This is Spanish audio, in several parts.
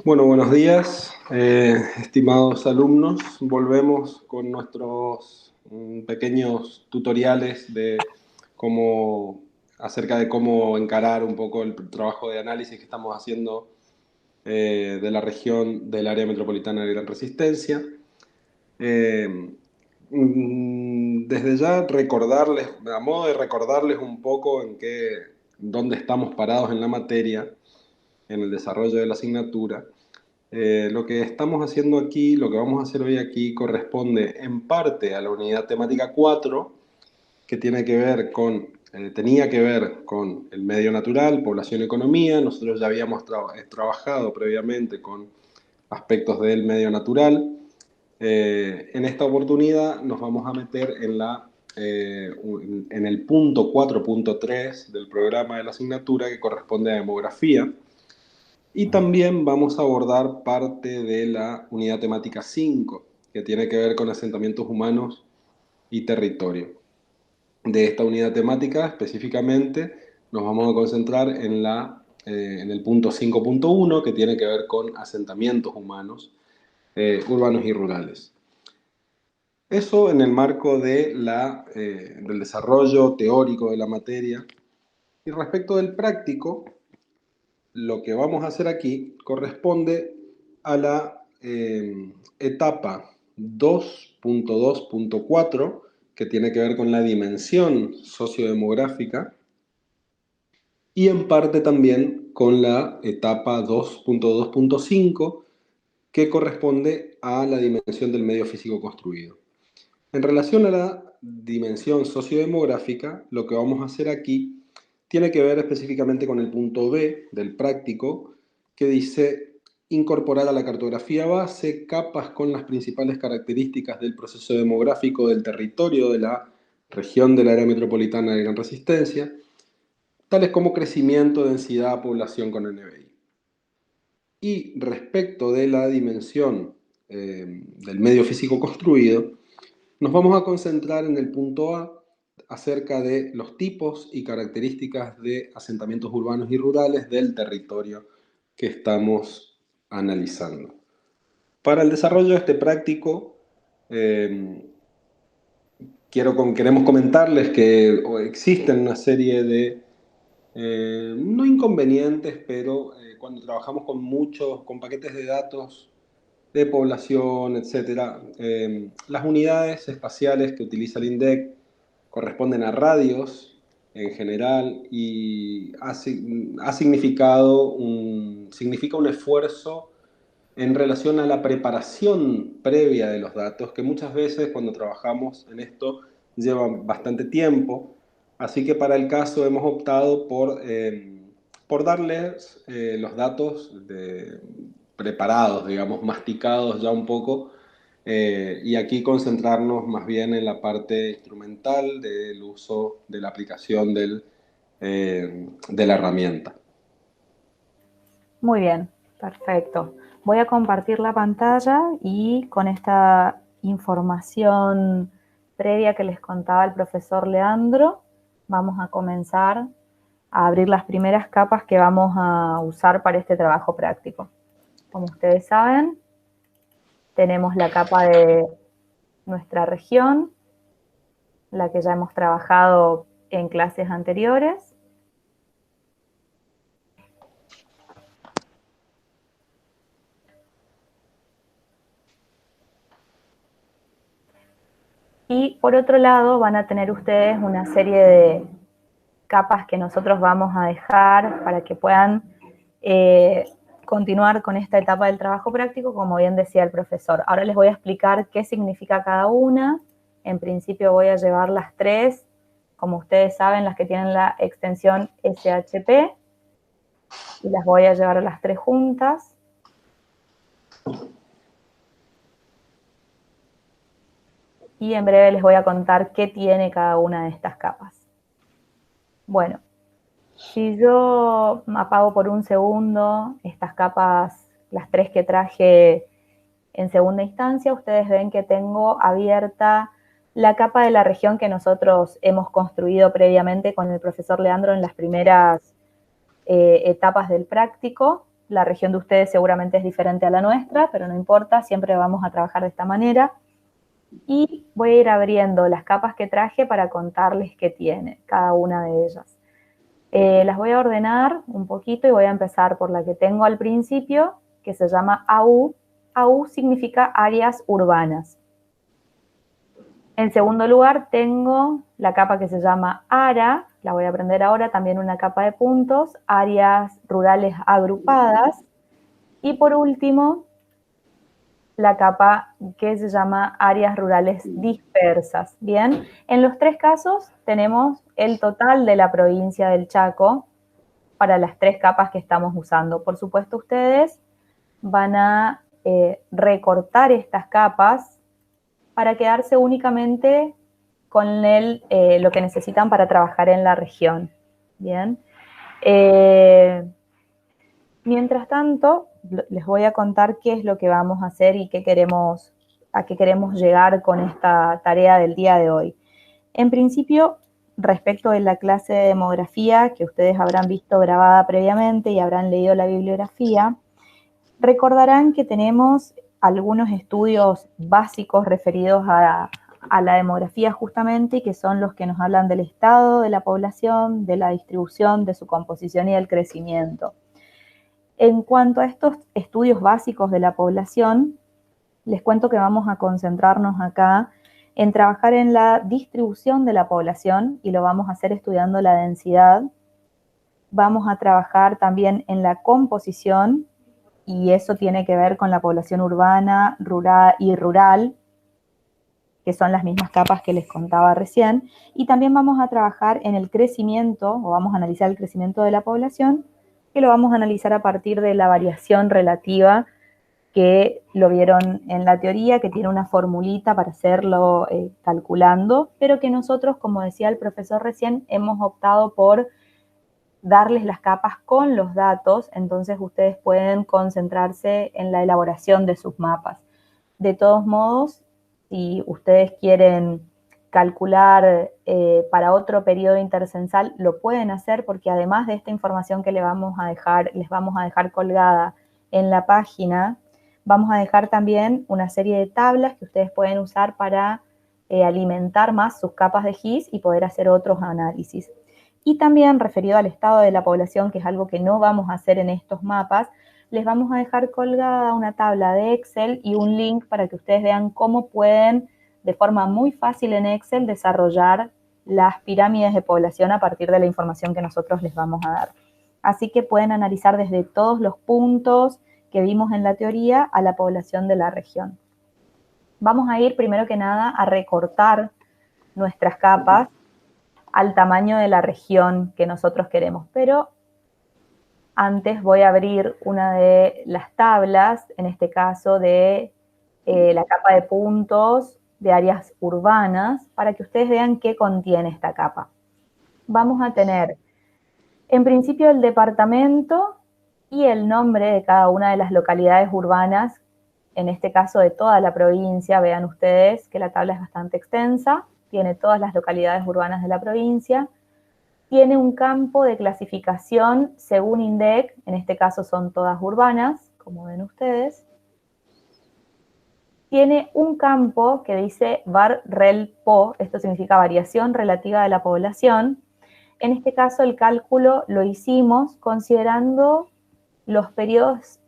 Bueno, buenos días, estimados alumnos. Volvemos con nuestros pequeños tutoriales acerca de cómo encarar un poco el trabajo de análisis que estamos haciendo de la región del área metropolitana de Gran Resistencia. Desde ya recordarles, a modo de recordarles un poco dónde estamos parados en la materia, en el desarrollo de la asignatura. Lo que estamos haciendo aquí, lo que vamos a hacer hoy aquí, corresponde en parte a la unidad temática 4, que tenía que ver con el medio natural, población, economía. Nosotros ya habíamos trabajado previamente con aspectos del medio natural. En esta oportunidad nos vamos a meter en el punto 4.3 del programa de la asignatura, que corresponde a demografía. Y también vamos a abordar parte de la unidad temática 5, que tiene que ver con asentamientos humanos y territorio. De esta unidad temática específicamente nos vamos a concentrar en el punto 5.1, que tiene que ver con asentamientos humanos, urbanos y rurales. Eso en el marco del desarrollo teórico de la materia. Y respecto del práctico, lo que vamos a hacer aquí corresponde a la etapa 2.2.4, que tiene que ver con la dimensión sociodemográfica, y en parte también con la etapa 2.2.5, que corresponde a la dimensión del medio físico construido. En relación a la dimensión sociodemográfica, lo que vamos a hacer aquí tiene que ver específicamente con el punto B del práctico, que dice incorporar a la cartografía base capas con las principales características del proceso demográfico del territorio de la región del área metropolitana de Gran Resistencia, tales como crecimiento, densidad, población con NBI. Y respecto de la dimensión del medio físico construido, nos vamos a concentrar en el punto A acerca de los tipos y características de asentamientos urbanos y rurales del territorio que estamos analizando. Para el desarrollo de este práctico, queremos comentarles que existen una serie de, no inconvenientes, pero cuando trabajamos con paquetes de datos de población, etcétera. Las unidades espaciales que utiliza el INDEC corresponden a radios en general y significa un esfuerzo en relación a la preparación previa de los datos, que muchas veces cuando trabajamos en esto lleva bastante tiempo. Así que para el caso hemos optado por darles los datos preparados, digamos, masticados ya un poco, y aquí concentrarnos más bien en la parte instrumental del uso de la aplicación de la herramienta. Muy bien, perfecto. Voy a compartir la pantalla y con esta información previa que les contaba el profesor Leandro, vamos a comenzar a abrir las primeras capas que vamos a usar para este trabajo práctico. Como ustedes saben, tenemos la capa de nuestra región, la que ya hemos trabajado en clases anteriores. Y por otro lado van a tener ustedes una serie de capas que nosotros vamos a dejar para que puedan continuar con esta etapa del trabajo práctico, como bien decía el profesor. Ahora les voy a explicar qué significa cada una. En principio voy a llevar las tres, como ustedes saben, las que tienen la extensión SHP, y las voy a llevar a las tres juntas. Y en breve les voy a contar qué tiene cada una de estas capas. Bueno, si yo apago por un segundo estas capas, las tres que traje en segunda instancia, ustedes ven que tengo abierta la capa de la región que nosotros hemos construido previamente con el profesor Leandro en las primeras etapas del práctico. La región de ustedes seguramente es diferente a la nuestra, pero no importa, siempre vamos a trabajar de esta manera. Y voy a ir abriendo las capas que traje para contarles qué tiene cada una de ellas. Las voy a ordenar un poquito y voy a empezar por la que tengo al principio, que se llama AU. AU significa áreas urbanas. En segundo lugar tengo la capa que se llama ARA, la voy a aprender ahora, también una capa de puntos, áreas rurales agrupadas. Y por último, la capa que se llama áreas rurales dispersas. Bien, en los tres casos tenemos el total de la provincia del Chaco para las tres capas que estamos usando. Por supuesto, ustedes van a recortar estas capas para quedarse únicamente con lo que necesitan para trabajar en la región. Bien. Mientras tanto, les voy a contar qué es lo que vamos a hacer y a qué queremos llegar con esta tarea del día de hoy. En principio, respecto de la clase de demografía, que ustedes habrán visto grabada previamente y habrán leído la bibliografía, recordarán que tenemos algunos estudios básicos referidos a la demografía justamente, y que son los que nos hablan del estado de la población, de la distribución, de su composición y del crecimiento. En cuanto a estos estudios básicos de la población, les cuento que vamos a concentrarnos acá en trabajar en la distribución de la población, y lo vamos a hacer estudiando la densidad. Vamos a trabajar también en la composición, y eso tiene que ver con la población urbana, rural, que son las mismas capas que les contaba recién. Y también vamos a trabajar en el crecimiento, o vamos a analizar el crecimiento de la población, que lo vamos a analizar a partir de la variación relativa, que lo vieron en la teoría, que tiene una formulita para hacerlo calculando, pero que nosotros, como decía el profesor recién, hemos optado por darles las capas con los datos, entonces ustedes pueden concentrarse en la elaboración de sus mapas. De todos modos, si ustedes quieren calcular para otro periodo intercensal, lo pueden hacer, porque además de esta información que les vamos a dejar colgada en la página, vamos a dejar también una serie de tablas que ustedes pueden usar para alimentar más sus capas de GIS y poder hacer otros análisis. Y también, referido al estado de la población, que es algo que no vamos a hacer en estos mapas, les vamos a dejar colgada una tabla de Excel y un link para que ustedes vean cómo pueden, de forma muy fácil en Excel, desarrollar las pirámides de población a partir de la información que nosotros les vamos a dar. Así que pueden analizar desde todos los puntos que vimos en la teoría a la población de la región. Vamos a ir primero que nada a recortar nuestras capas al tamaño de la región que nosotros queremos, pero antes voy a abrir una de las tablas, en este caso de la capa de puntos de áreas urbanas, para que ustedes vean qué contiene esta capa. Vamos a tener, en principio, el departamento y el nombre de cada una de las localidades urbanas, en este caso de toda la provincia. Vean ustedes que la tabla es bastante extensa, tiene todas las localidades urbanas de la provincia. Tiene un campo de clasificación según INDEC, en este caso son todas urbanas, como ven ustedes. Tiene un campo que dice VAR-REL-PO, esto significa variación relativa de la población. En este caso el cálculo lo hicimos considerando los periodos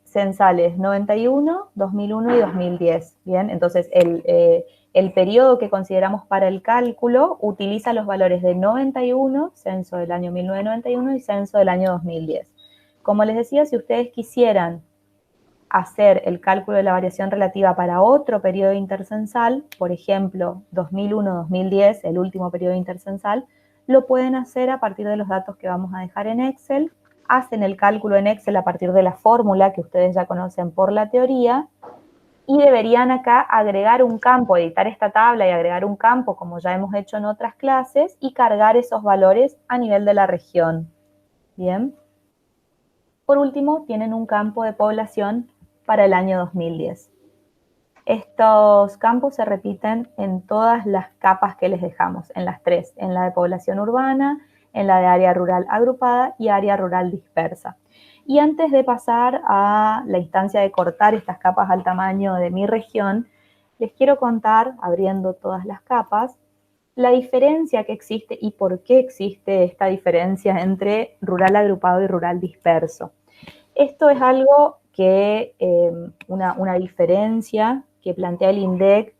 censales 91, 2001 y 2010. Bien, entonces el periodo que consideramos para el cálculo utiliza los valores de 91, censo del año 1991, y censo del año 2010. Como les decía, si ustedes quisieran hacer el cálculo de la variación relativa para otro periodo intercensal, por ejemplo, 2001-2010, el último periodo intercensal, lo pueden hacer a partir de los datos que vamos a dejar en Excel. Hacen el cálculo en Excel a partir de la fórmula que ustedes ya conocen por la teoría, y deberían acá agregar un campo, editar esta tabla y agregar un campo, como ya hemos hecho en otras clases, y cargar esos valores a nivel de la región. Bien. Por último, tienen un campo de población para el año 2010. Estos campos se repiten en todas las capas que les dejamos, en las tres, en la de población urbana, en la de área rural agrupada y área rural dispersa. Y antes de pasar a la instancia de cortar estas capas al tamaño de mi región, les quiero contar, abriendo todas las capas, la diferencia que existe y por qué existe esta diferencia entre rural agrupado y rural disperso. Esto es algo que, una diferencia que plantea el INDEC.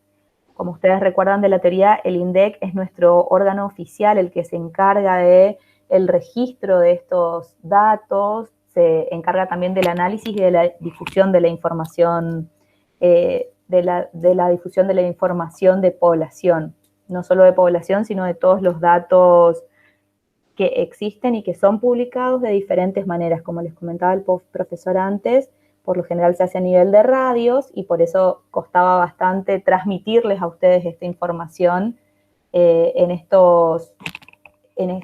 Como ustedes recuerdan de la teoría, el INDEC es nuestro órgano oficial, el que se encarga de el registro de estos datos, se encarga también del análisis y de la difusión de la información, de la difusión de la información de población, no solo de población, sino de todos los datos que existen y que son publicados de diferentes maneras. Como les comentaba el profesor antes, por lo general se hace a nivel de radios y por eso costaba bastante transmitirles a ustedes esta información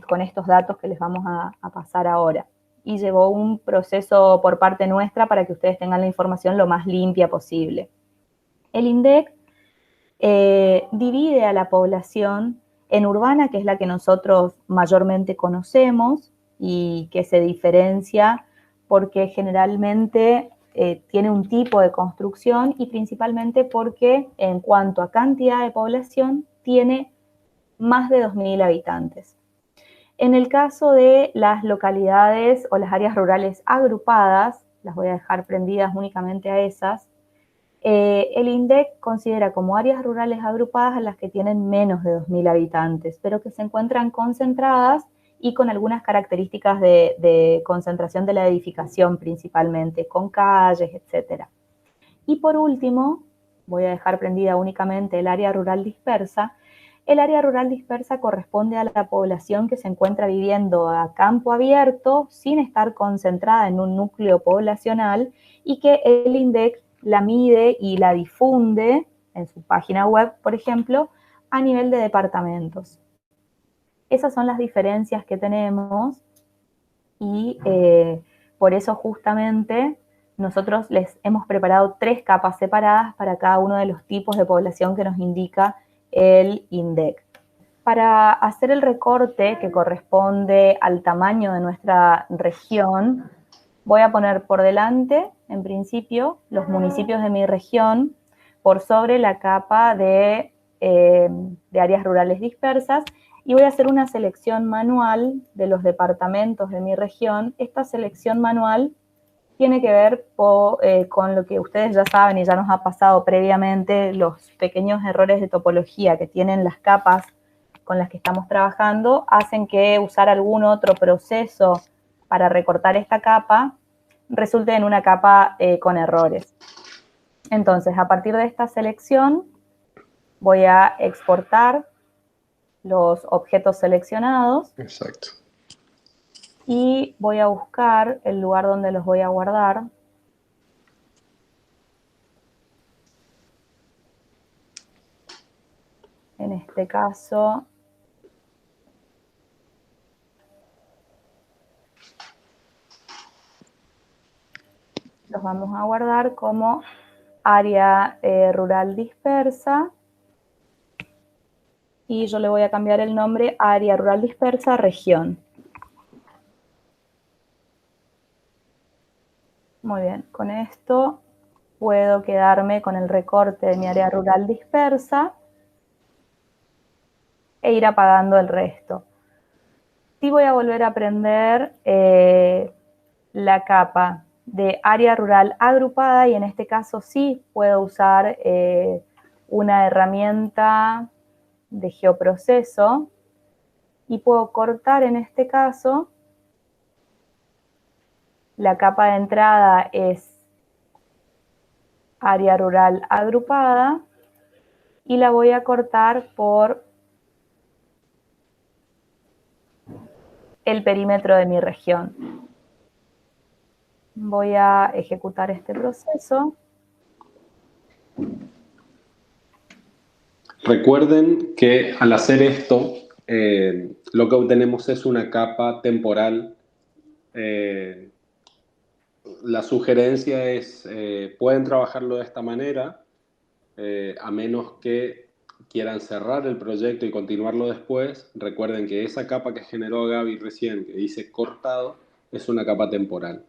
con estos datos que les vamos a pasar ahora. Y llevó un proceso por parte nuestra para que ustedes tengan la información lo más limpia posible. El INDEC divide a la población en urbana, que es la que nosotros mayormente conocemos y que se diferencia porque generalmente tiene un tipo de construcción y principalmente porque en cuanto a cantidad de población tiene más de 2.000 habitantes. En el caso de las localidades o las áreas rurales agrupadas, las voy a dejar prendidas únicamente a esas, el INDEC considera como áreas rurales agrupadas a las que tienen menos de 2.000 habitantes, pero que se encuentran concentradas y con algunas características de concentración de la edificación principalmente, con calles, etc. Y por último, voy a dejar prendida únicamente el área rural dispersa. El área rural dispersa corresponde a la población que se encuentra viviendo a campo abierto sin estar concentrada en un núcleo poblacional y que el INDEC la mide y la difunde en su página web, por ejemplo, a nivel de departamentos. Esas son las diferencias que tenemos y por eso justamente nosotros les hemos preparado 3 capas separadas para cada uno de los tipos de población que nos indica el INDEC. Para hacer el recorte que corresponde al tamaño de nuestra región, voy a poner por delante, en principio, los municipios de mi región por sobre la capa de áreas rurales dispersas y voy a hacer una selección manual de los departamentos de mi región. Esta selección manual tiene que ver con lo que ustedes ya saben y ya nos ha pasado previamente, los pequeños errores de topología que tienen las capas con las que estamos trabajando, hacen que usar algún otro proceso para recortar esta capa resulte en una capa con errores. Entonces, a partir de esta selección, voy a exportar los objetos seleccionados. Exacto. Y voy a buscar el lugar donde los voy a guardar. En este caso, los vamos a guardar como área rural dispersa. Y yo le voy a cambiar el nombre área rural dispersa región. Muy bien, con esto puedo quedarme con el recorte de mi área rural dispersa e ir apagando el resto. Sí voy a volver a prender la capa de área rural agrupada y en este caso sí puedo usar una herramienta de geoproceso y puedo cortar en este caso. La capa de entrada es área rural agrupada y la voy a cortar por el perímetro de mi región. Voy a ejecutar este proceso. Recuerden que al hacer esto, lo que obtenemos es una capa temporal. La sugerencia es, pueden trabajarlo de esta manera, a menos que quieran cerrar el proyecto y continuarlo después, recuerden que esa capa que generó Gaby recién, que dice cortado, es una capa temporal.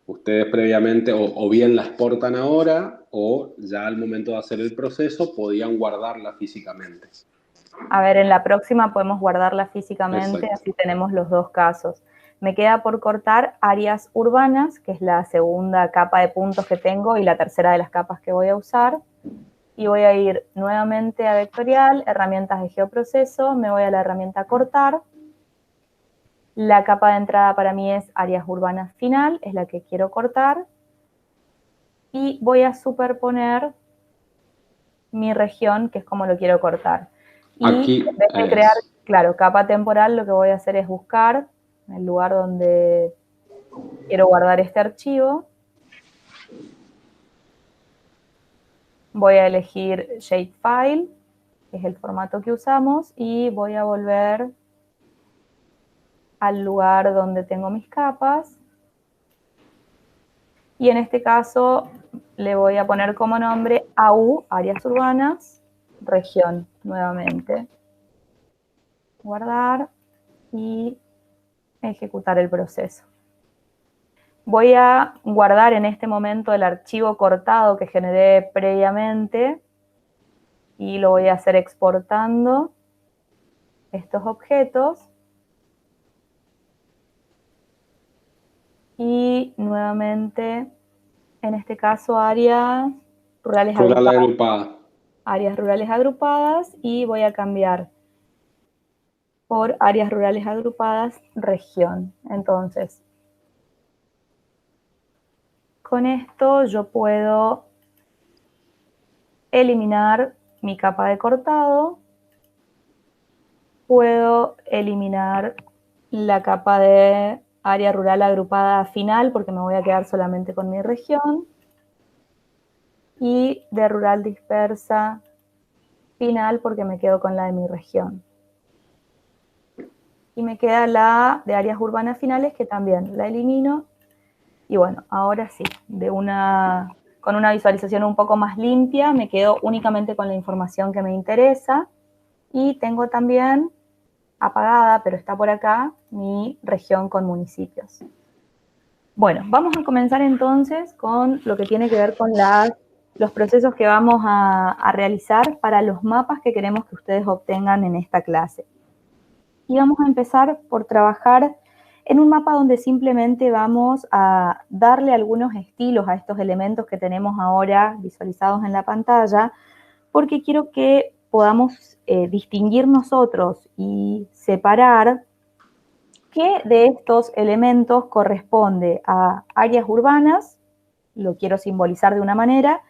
Ustedes previamente o bien la exportan ahora o ya al momento de hacer el proceso podían guardarla físicamente. A ver, en la próxima podemos guardarla físicamente, Exacto. así tenemos los dos casos. Me queda por cortar áreas urbanas, que es la segunda capa de puntos que tengo y la tercera de las capas que voy a usar. Y voy a ir nuevamente a vectorial, herramientas de geoproceso, me voy a la herramienta cortar. La capa de entrada para mí es áreas urbanas final, es la que quiero cortar. Y voy a superponer mi región, que es como lo quiero cortar. Y Aquí en vez de crear, es. claro, capa temporal, lo que voy a hacer es buscar el lugar donde quiero guardar este archivo. Voy a elegir Shapefile, que es el formato que usamos, y voy a volver al lugar donde tengo mis capas. Y en este caso le voy a poner como nombre AU, áreas urbanas, región, nuevamente. Guardar y ejecutar el proceso. Voy a guardar en este momento el archivo cortado que generé previamente y lo voy a hacer exportando estos objetos. Y nuevamente, en este caso, áreas rurales Rural agrupadas. agrupada. Áreas rurales agrupadas y voy a cambiar por áreas rurales agrupadas región. Entonces, con esto yo puedo eliminar mi capa de cortado, puedo eliminar la capa de área rural agrupada final porque me voy a quedar solamente con mi región, y de rural dispersa final porque me quedo con la de mi región. Y me queda la de áreas urbanas finales que también la elimino. Y bueno, ahora sí, con una visualización un poco más limpia, me quedo únicamente con la información que me interesa. Y tengo también apagada, pero está por acá, mi región con municipios. Bueno, vamos a comenzar entonces con lo que tiene que ver con los procesos que vamos a realizar para los mapas que queremos que ustedes obtengan en esta clase. Y vamos a empezar por trabajar en un mapa donde simplemente vamos a darle algunos estilos a estos elementos que tenemos ahora visualizados en la pantalla, porque quiero que podamos distinguir nosotros y separar qué de estos elementos corresponde a áreas urbanas, lo quiero simbolizar de una manera,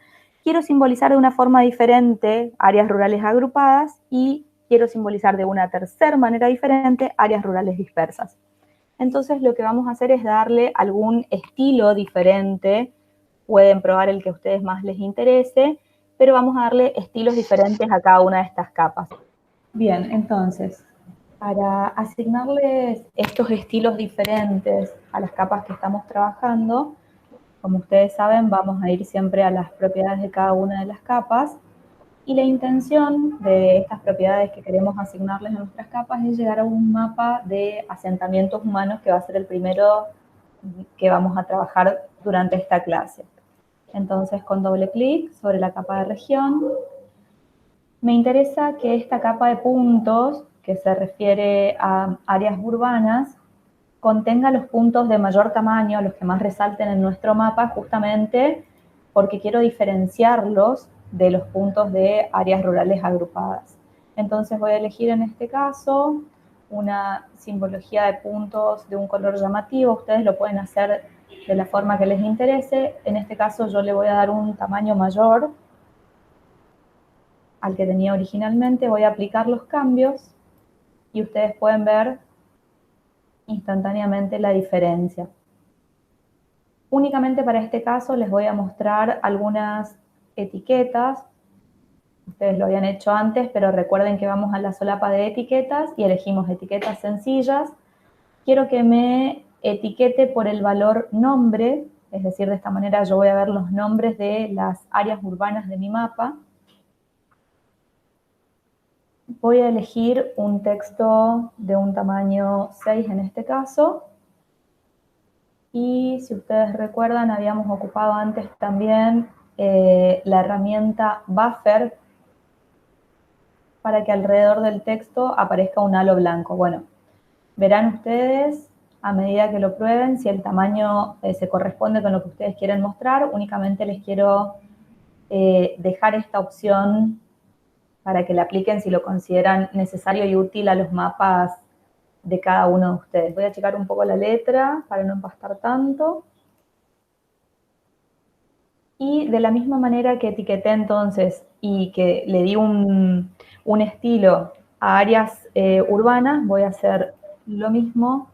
quiero simbolizar de una forma diferente áreas rurales agrupadas y quiero simbolizar de una tercera manera diferente áreas rurales dispersas. Entonces lo que vamos a hacer es darle algún estilo diferente, pueden probar el que a ustedes más les interese, pero vamos a darle estilos diferentes a cada una de estas capas. Bien, entonces, para asignarles estos estilos diferentes a las capas que estamos trabajando, como ustedes saben, vamos a ir siempre a las propiedades de cada una de las capas, y la intención de estas propiedades que queremos asignarles a nuestras capas es llegar a un mapa de asentamientos humanos que va a ser el primero que vamos a trabajar durante esta clase. Entonces, con doble clic sobre la capa de región, me interesa que esta capa de puntos, que se refiere a áreas urbanas, contenga los puntos de mayor tamaño, los que más resalten en nuestro mapa, justamente porque quiero diferenciarlos de los puntos de áreas rurales agrupadas. Entonces voy a elegir en este caso una simbología de puntos de un color llamativo. Ustedes lo pueden hacer de la forma que les interese. En este caso yo le voy a dar un tamaño mayor al que tenía originalmente. Voy a aplicar los cambios y ustedes pueden ver instantáneamente la diferencia. Únicamente para este caso les voy a mostrar algunas etiquetas. Ustedes lo habían hecho antes, pero recuerden que vamos a la solapa de etiquetas y elegimos etiquetas sencillas. Quiero que me etiquete por el valor nombre, es decir, de esta manera yo voy a ver los nombres de las áreas urbanas de mi mapa. voy a elegir un texto de un tamaño 6 en este caso. Y si ustedes recuerdan, habíamos ocupado antes también la herramienta Buffer para que alrededor del texto aparezca un halo blanco. Bueno, verán ustedes a medida que lo prueben si el tamaño se corresponde con lo que ustedes quieren mostrar. Únicamente les quiero dejar esta opción para que la apliquen si lo consideran necesario y útil a los mapas de cada uno de ustedes. Voy a checar un poco la letra para no empastar tanto. Y de la misma manera que etiqueté entonces y que le di un estilo a áreas urbanas, voy a hacer lo mismo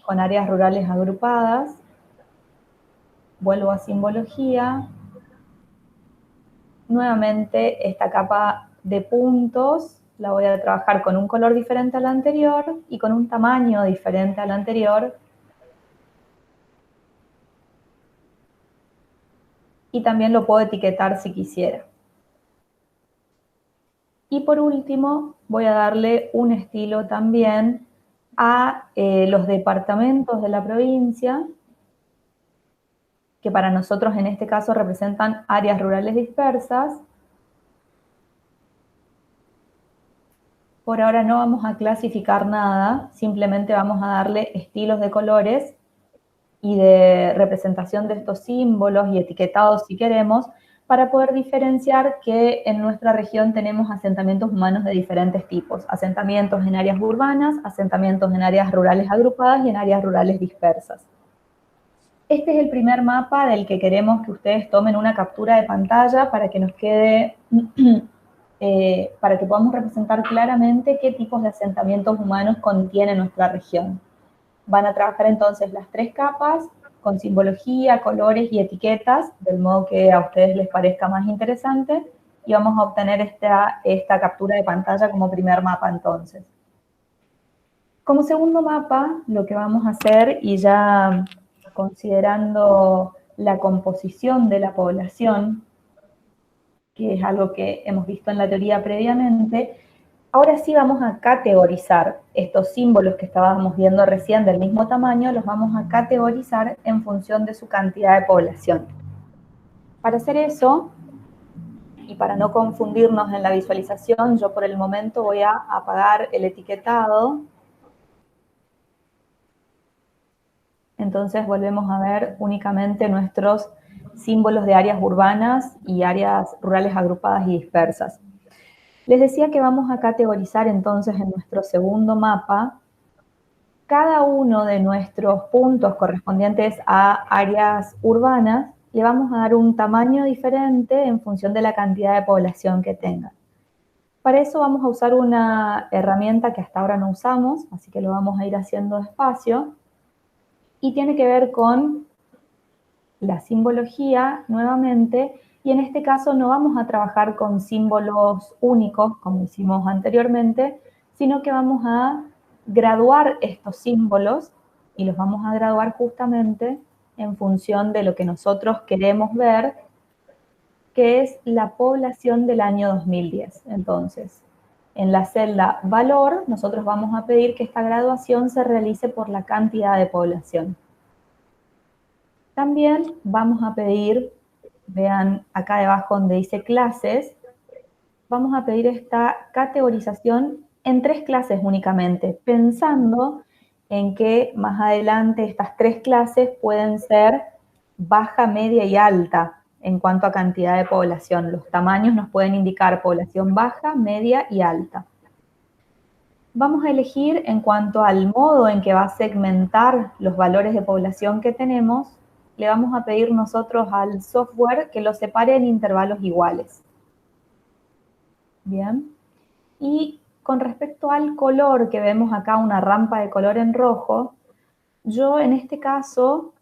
con áreas rurales agrupadas. Vuelvo a simbología. Nuevamente esta capa de puntos la voy a trabajar con un color diferente al anterior y con un tamaño diferente al anterior. Y también lo puedo etiquetar si quisiera. Y por último, voy a darle un estilo también a los departamentos de la provincia, que para nosotros en este caso representan áreas rurales dispersas. Por ahora no vamos a clasificar nada, simplemente vamos a darle estilos de colores y de representación de estos símbolos y etiquetados si queremos, para poder diferenciar que en nuestra región tenemos asentamientos humanos de diferentes tipos, asentamientos en áreas urbanas, asentamientos en áreas rurales agrupadas y en áreas rurales dispersas. Este es el primer mapa del que queremos que ustedes tomen una captura de pantalla para que nos quede, para que podamos representar claramente qué tipos de asentamientos humanos contiene nuestra región. Van a trabajar entonces las 3 capas con simbología, colores y etiquetas, del modo que a ustedes les parezca más interesante, y vamos a obtener esta captura de pantalla como primer mapa entonces. Como segundo mapa, lo que vamos a hacer, y ya considerando la composición de la población, que es algo que hemos visto en la teoría previamente, ahora sí vamos a categorizar estos símbolos que estábamos viendo recién del mismo tamaño, los vamos a categorizar en función de su cantidad de población. Para hacer eso, y para no confundirnos en la visualización, yo por el momento voy a apagar el etiquetado. Entonces volvemos a ver únicamente nuestros símbolos de áreas urbanas y áreas rurales agrupadas y dispersas. Les decía que vamos a categorizar entonces en nuestro segundo mapa cada uno de nuestros puntos correspondientes a áreas urbanas, le vamos a dar un tamaño diferente en función de la cantidad de población que tengan. Para eso vamos a usar una herramienta que hasta ahora no usamos, así que lo vamos a ir haciendo despacio, y tiene que ver con la simbología nuevamente, y en este caso no vamos a trabajar con símbolos únicos como hicimos anteriormente, sino que vamos a graduar estos símbolos y los vamos a graduar justamente en función de lo que nosotros queremos ver, que es la población del año 2010. Entonces, en la celda valor, nosotros vamos a pedir que esta graduación se realice por la cantidad de población. También vamos a pedir, vean acá debajo donde dice clases, vamos a pedir esta categorización en 3 clases únicamente, pensando en que más adelante estas 3 clases pueden ser baja, media y alta en cuanto a cantidad de población. Los tamaños nos pueden indicar población baja, media y alta. Vamos a elegir en cuanto al modo en que va a segmentar los valores de población que tenemos, le vamos a pedir nosotros al software que los separe en intervalos iguales. Bien. Y con respecto al color, que vemos acá una rampa de color en rojo, yo en este caso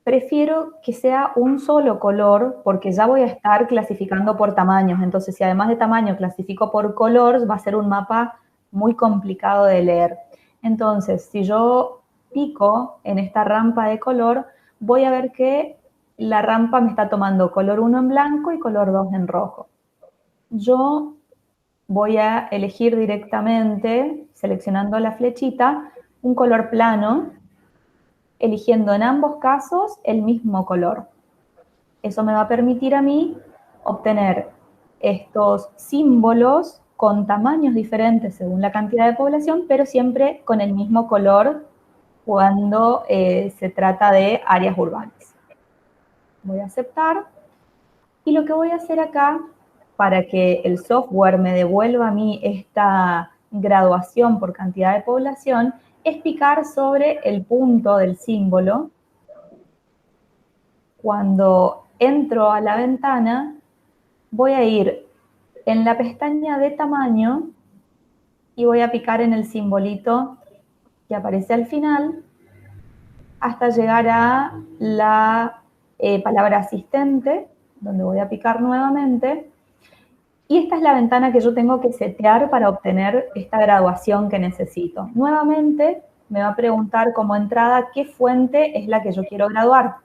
prefiero que sea un solo color porque ya voy a estar clasificando por tamaños. Entonces, si además de tamaño clasifico por color, va a ser un mapa muy complicado de leer. Entonces, si yo pico en esta rampa de color, voy a ver que la rampa me está tomando color 1 en blanco y color 2 en rojo. Yo voy a elegir directamente, seleccionando la flechita, un color plano, eligiendo en ambos casos el mismo color. Eso me va a permitir a mí obtener estos símbolos con tamaños diferentes según la cantidad de población, pero siempre con el mismo color cuando se trata de áreas urbanas. Voy a aceptar. Y lo que voy a hacer acá, para que el software me devuelva a mí esta graduación por cantidad de población, es picar sobre el punto del símbolo. Cuando entro a la ventana, voy a ir en la pestaña de tamaño y voy a picar en el simbolito que aparece al final hasta llegar a la palabra asistente, donde voy a picar nuevamente. Y esta es la ventana que yo tengo que setear para obtener esta graduación que necesito. Nuevamente me va a preguntar como entrada qué fuente es la que yo quiero graduar.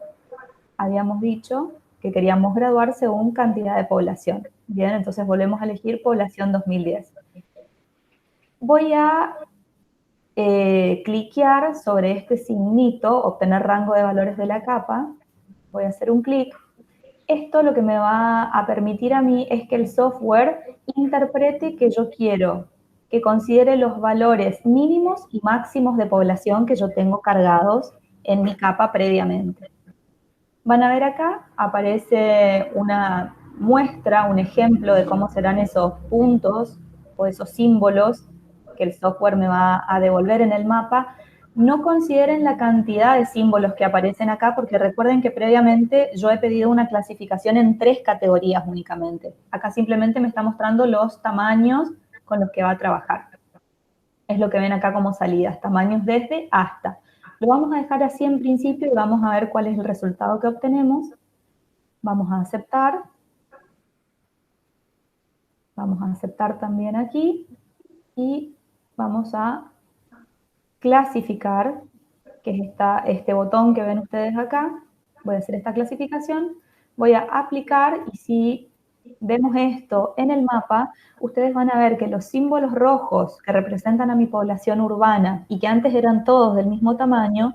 Habíamos dicho que queríamos graduar según cantidad de población. Bien, entonces volvemos a elegir población 2010. Voy a cliquear sobre este signito, obtener rango de valores de la capa. Voy a hacer un clic. Esto lo que me va a permitir a mí es que el software interprete que yo quiero, que considere los valores mínimos y máximos de población que yo tengo cargados en mi capa previamente. Van a ver acá, aparece una muestra, un ejemplo de cómo serán esos puntos o esos símbolos que el software me va a devolver en el mapa. No consideren la cantidad de símbolos que aparecen acá, porque recuerden que previamente yo he pedido una clasificación en 3 categorías únicamente. Acá simplemente me está mostrando los tamaños con los que va a trabajar. Es lo que ven acá como salidas, tamaños desde hasta. Lo vamos a dejar así en principio y vamos a ver cuál es el resultado que obtenemos. Vamos a aceptar. Vamos a aceptar también aquí. Y vamos a clasificar, que es este botón que ven ustedes acá. Voy a hacer esta clasificación. Voy a aplicar y si vemos esto en el mapa, ustedes van a ver que los símbolos rojos que representan a mi población urbana y que antes eran todos del mismo tamaño,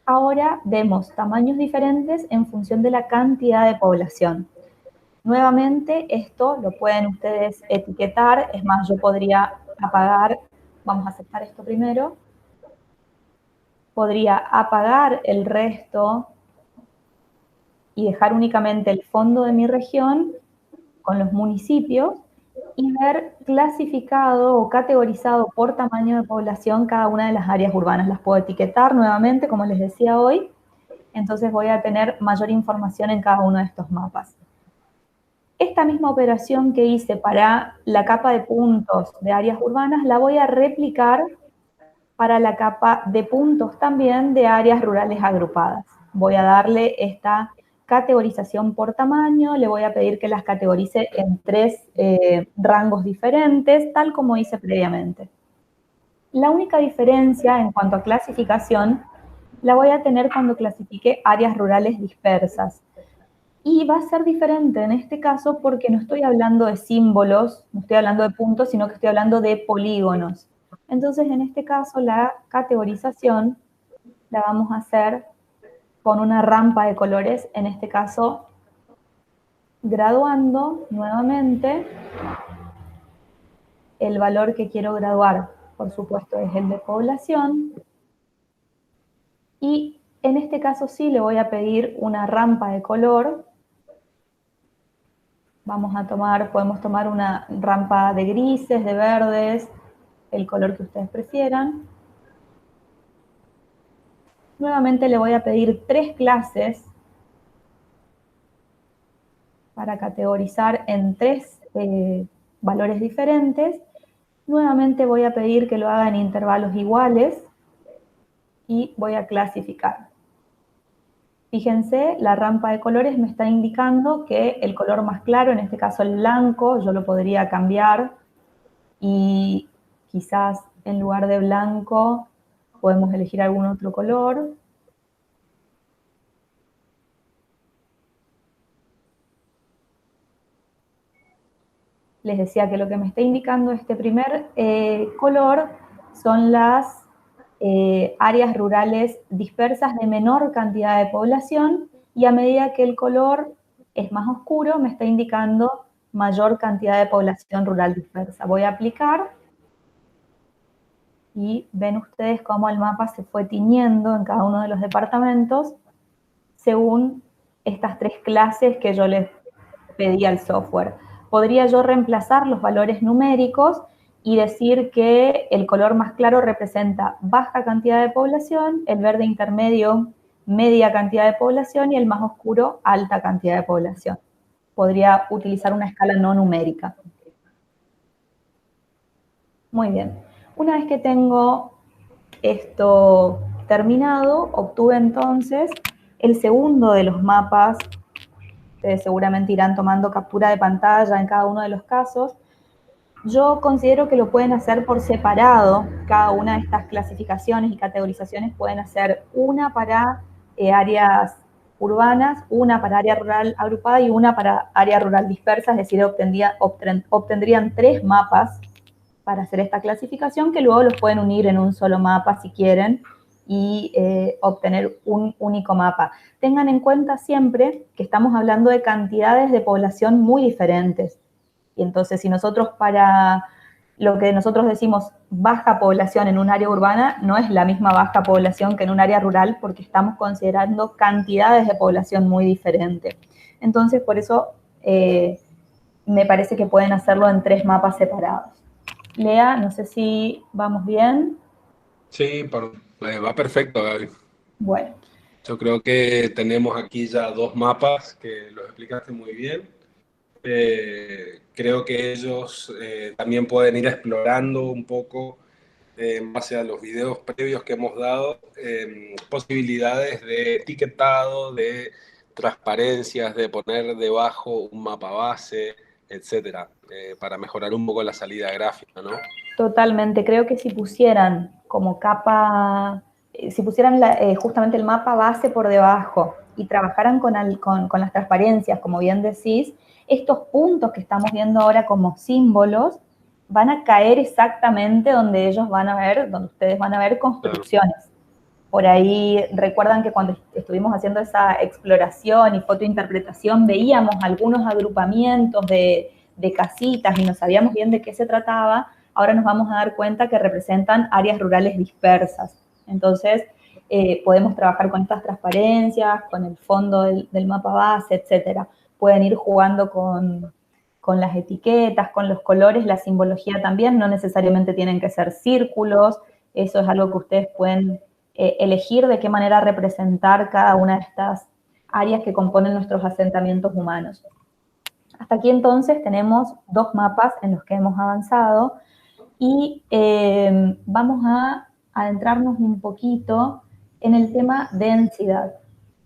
ahora vemos tamaños diferentes en función de la cantidad de población. Nuevamente, esto lo pueden ustedes etiquetar. Es más, yo podría apagar, vamos a aceptar esto primero, podría apagar el resto y dejar únicamente el fondo de mi región con los municipios y ver clasificado o categorizado por tamaño de población cada una de las áreas urbanas. Las puedo etiquetar nuevamente, como les decía hoy, entonces voy a tener mayor información en cada uno de estos mapas. Esta misma operación que hice para la capa de puntos de áreas urbanas la voy a replicar para la capa de puntos también de áreas rurales agrupadas. Voy a darle esta categorización por tamaño, le voy a pedir que las categorice en 3 rangos diferentes, tal como hice previamente. La única diferencia en cuanto a clasificación la voy a tener cuando clasifique áreas rurales dispersas. Y va a ser diferente en este caso porque no estoy hablando de símbolos, no estoy hablando de puntos, sino que estoy hablando de polígonos. Entonces, en este caso, la categorización la vamos a hacer con una rampa de colores, en este caso, graduando nuevamente el valor que quiero graduar. Por supuesto, es el de población. Y en este caso sí le voy a pedir una rampa de color. Podemos tomar una rampa de grises, de verdes, el color que ustedes prefieran. Nuevamente le voy a pedir 3 clases para categorizar en 3 valores diferentes. Nuevamente voy a pedir que lo haga en intervalos iguales y voy a clasificar. Fíjense, la rampa de colores me está indicando que el color más claro, en este caso el blanco, yo lo podría cambiar y quizás en lugar de blanco podemos elegir algún otro color. les decía que lo que me está indicando este primer color son las áreas rurales dispersas de menor cantidad de población, y a medida que el color es más oscuro me está indicando mayor cantidad de población rural dispersa. Voy a aplicar y ven ustedes cómo el mapa se fue tiñendo en cada uno de los departamentos según estas tres clases que yo les pedí al software. Podría yo reemplazar los valores numéricos y decir que el color más claro representa baja cantidad de población, el verde intermedio media cantidad de población y el más oscuro alta cantidad de población. Podría utilizar una escala no numérica. Muy bien. Una vez que tengo esto terminado, obtuve entonces el segundo de los mapas. Ustedes seguramente irán tomando captura de pantalla en cada uno de los casos. Yo considero que lo pueden hacer por separado. Cada una de estas clasificaciones y categorizaciones pueden hacer una para áreas urbanas, una para área rural agrupada y una para área rural dispersa, es decir, obtendrían 3 mapas para hacer esta clasificación, que luego los pueden unir en un solo mapa si quieren y obtener un único mapa. Tengan en cuenta siempre que estamos hablando de cantidades de población muy diferentes. Y entonces, si nosotros para lo que nosotros decimos baja población en un área urbana, no es la misma baja población que en un área rural, porque estamos considerando cantidades de población muy diferentes. Entonces, por eso me parece que pueden hacerlo en 3 mapas separados. Lea, no sé si vamos bien. Sí, va perfecto, Gaby. Bueno. Yo creo que tenemos aquí ya 2 mapas que los explicaste muy bien. Creo que ellos también pueden ir explorando un poco, en base a los videos previos que hemos dado, posibilidades de etiquetado, de transparencias, de poner debajo un mapa base, etcétera, para mejorar un poco la salida gráfica, ¿no? Totalmente, creo que si pusieran como capa, si pusieran justamente el mapa base por debajo y trabajaran con las transparencias, como bien decís, estos puntos que estamos viendo ahora como símbolos van a caer exactamente donde ellos van a ver, donde ustedes van a ver construcciones. Claro. Por ahí recuerdan que cuando estuvimos haciendo esa exploración y fotointerpretación veíamos algunos agrupamientos de casitas y no sabíamos bien de qué se trataba. Ahora nos vamos a dar cuenta que representan áreas rurales dispersas. Entonces, podemos trabajar con estas transparencias, con el fondo del mapa base, etcétera. Pueden ir jugando con las etiquetas, con los colores, la simbología también. No necesariamente tienen que ser círculos. Eso es algo que ustedes pueden elegir de qué manera representar cada una de estas áreas que componen nuestros asentamientos humanos. Hasta aquí entonces tenemos 2 mapas en los que hemos avanzado y vamos a adentrarnos un poquito en el tema densidad.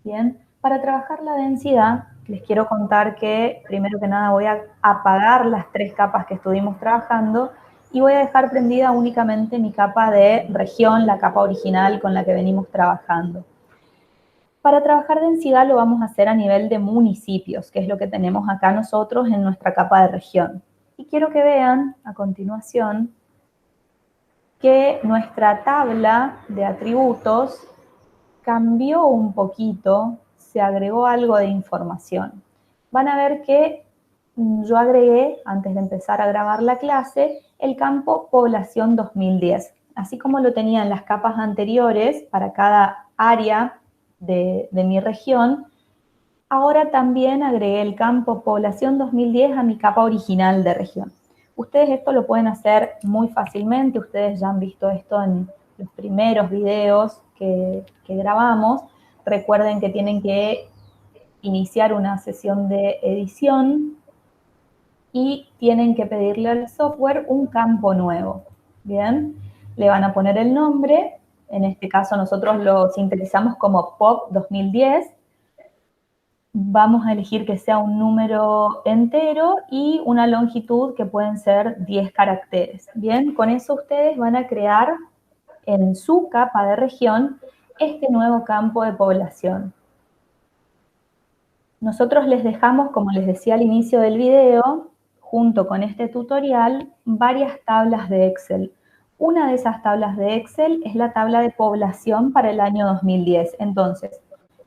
Bien, para trabajar la densidad les quiero contar que primero que nada voy a apagar las 3 capas que estuvimos trabajando y voy a dejar prendida únicamente mi capa de región, la capa original con la que venimos trabajando. Para trabajar densidad lo vamos a hacer a nivel de municipios, que es lo que tenemos acá nosotros en nuestra capa de región. Y quiero que vean a continuación que nuestra tabla de atributos cambió un poquito, se agregó algo de información. Van a ver que yo agregué, antes de empezar a grabar la clase, el campo población 2010. Así como lo tenía en las capas anteriores para cada área de mi región, ahora también agregué el campo población 2010 a mi capa original de región. Ustedes esto lo pueden hacer muy fácilmente, ustedes ya han visto esto en los primeros videos que grabamos. Recuerden que tienen que iniciar una sesión de edición y tienen que pedirle al software un campo nuevo. Bien, le van a poner el nombre, en este caso nosotros lo sintetizamos como POP 2010. Vamos a elegir que sea un número entero y una longitud que pueden ser 10 caracteres. Bien, con eso ustedes van a crear en su capa de región este nuevo campo de población. Nosotros les dejamos, como les decía al inicio del video, junto con este tutorial, varias tablas de Excel. Una de esas tablas de Excel es la tabla de población para el año 2010. Entonces,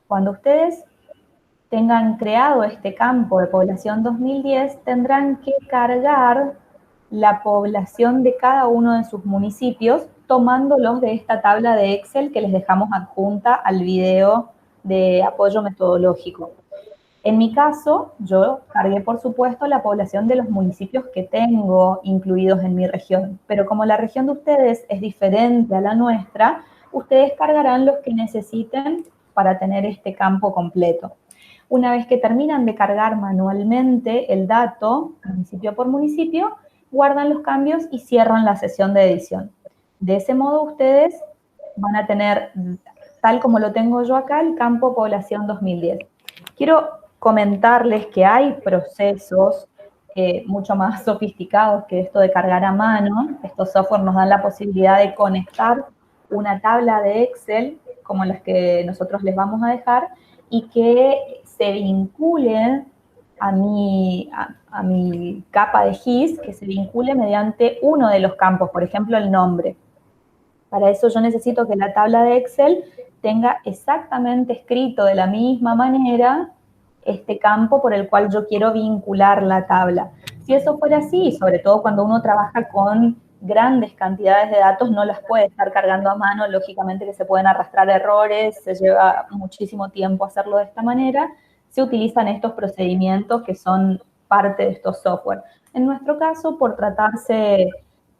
cuando ustedes tengan creado este campo de población 2010, tendrán que cargar la población de cada uno de sus municipios, tomándolos de esta tabla de Excel que les dejamos adjunta al video de apoyo metodológico. En mi caso, yo cargué, por supuesto, la población de los municipios que tengo incluidos en mi región, pero como la región de ustedes es diferente a la nuestra, ustedes cargarán los que necesiten para tener este campo completo. Una vez que terminan de cargar manualmente el dato, municipio por municipio, guardan los cambios y cierran la sesión de edición. De ese modo ustedes van a tener, tal como lo tengo yo acá, el campo población 2010. Quiero comentarles que hay procesos mucho más sofisticados que esto de cargar a mano. Estos software nos dan la posibilidad de conectar una tabla de Excel, como las que nosotros les vamos a dejar, y que se vincule a mi capa de GIS, que se vincule mediante uno de los campos, por ejemplo, el nombre. Para eso yo necesito que la tabla de Excel tenga exactamente escrito de la misma manera este campo por el cual yo quiero vincular la tabla. Si eso fuera así, sobre todo cuando uno trabaja con grandes cantidades de datos, no las puede estar cargando a mano, lógicamente que se pueden arrastrar errores, se lleva muchísimo tiempo hacerlo de esta manera, se utilizan estos procedimientos que son parte de estos software. En nuestro caso, por tratarse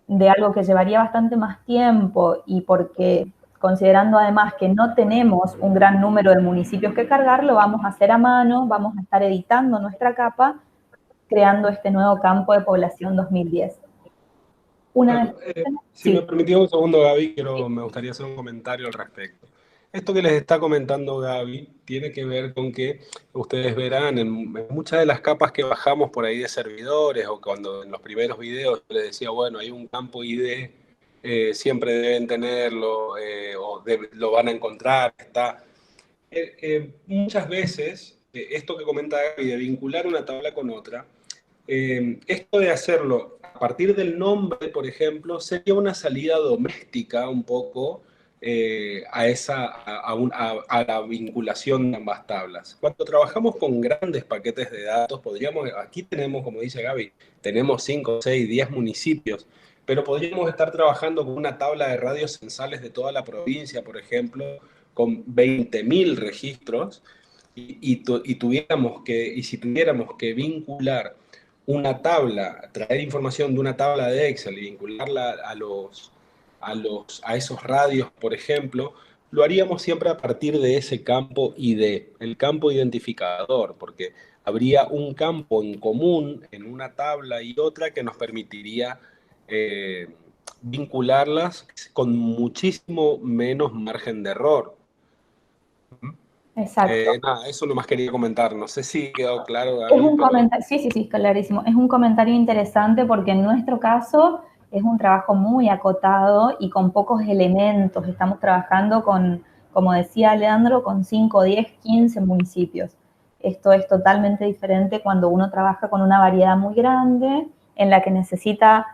de algo que llevaría bastante más tiempo y porque considerando además que no tenemos un gran número de municipios que cargar, lo vamos a hacer a mano, vamos a estar editando nuestra capa, creando este nuevo campo de población 2010. Claro, si me permitís un segundo, Gaby, me gustaría hacer un comentario al respecto. Esto que les está comentando Gaby tiene que ver con que ustedes verán en muchas de las capas que bajamos por ahí de servidores o cuando en los primeros videos les decía, bueno, hay un campo ID, siempre deben tenerlo lo van a encontrar, está. Muchas veces, esto que comenta Gaby de vincular una tabla con otra, esto de hacerlo a partir del nombre, por ejemplo, sería una salida doméstica un poco a la vinculación de ambas tablas. Cuando trabajamos con grandes paquetes de datos, aquí tenemos, como dice Gaby, tenemos 5, 6, 10 municipios, pero podríamos estar trabajando con una tabla de radios censales de toda la provincia, por ejemplo, con 20.000 registros, y si tuviéramos que vincular una tabla, traer información de una tabla de Excel y vincularla a esos radios, por ejemplo, lo haríamos siempre a partir de ese campo ID, el campo identificador, porque habría un campo en común en una tabla y otra que nos permitiría vincularlas con muchísimo menos margen de error. Exacto. Nada, eso nomás quería comentar. No sé si quedó claro, Gaby, Es un comentario, sí, clarísimo. Es un comentario interesante porque en nuestro caso es un trabajo muy acotado y con pocos elementos. Estamos trabajando con, como decía Leandro, con 5, 10, 15 municipios. Esto es totalmente diferente cuando uno trabaja con una variedad muy grande en la que necesita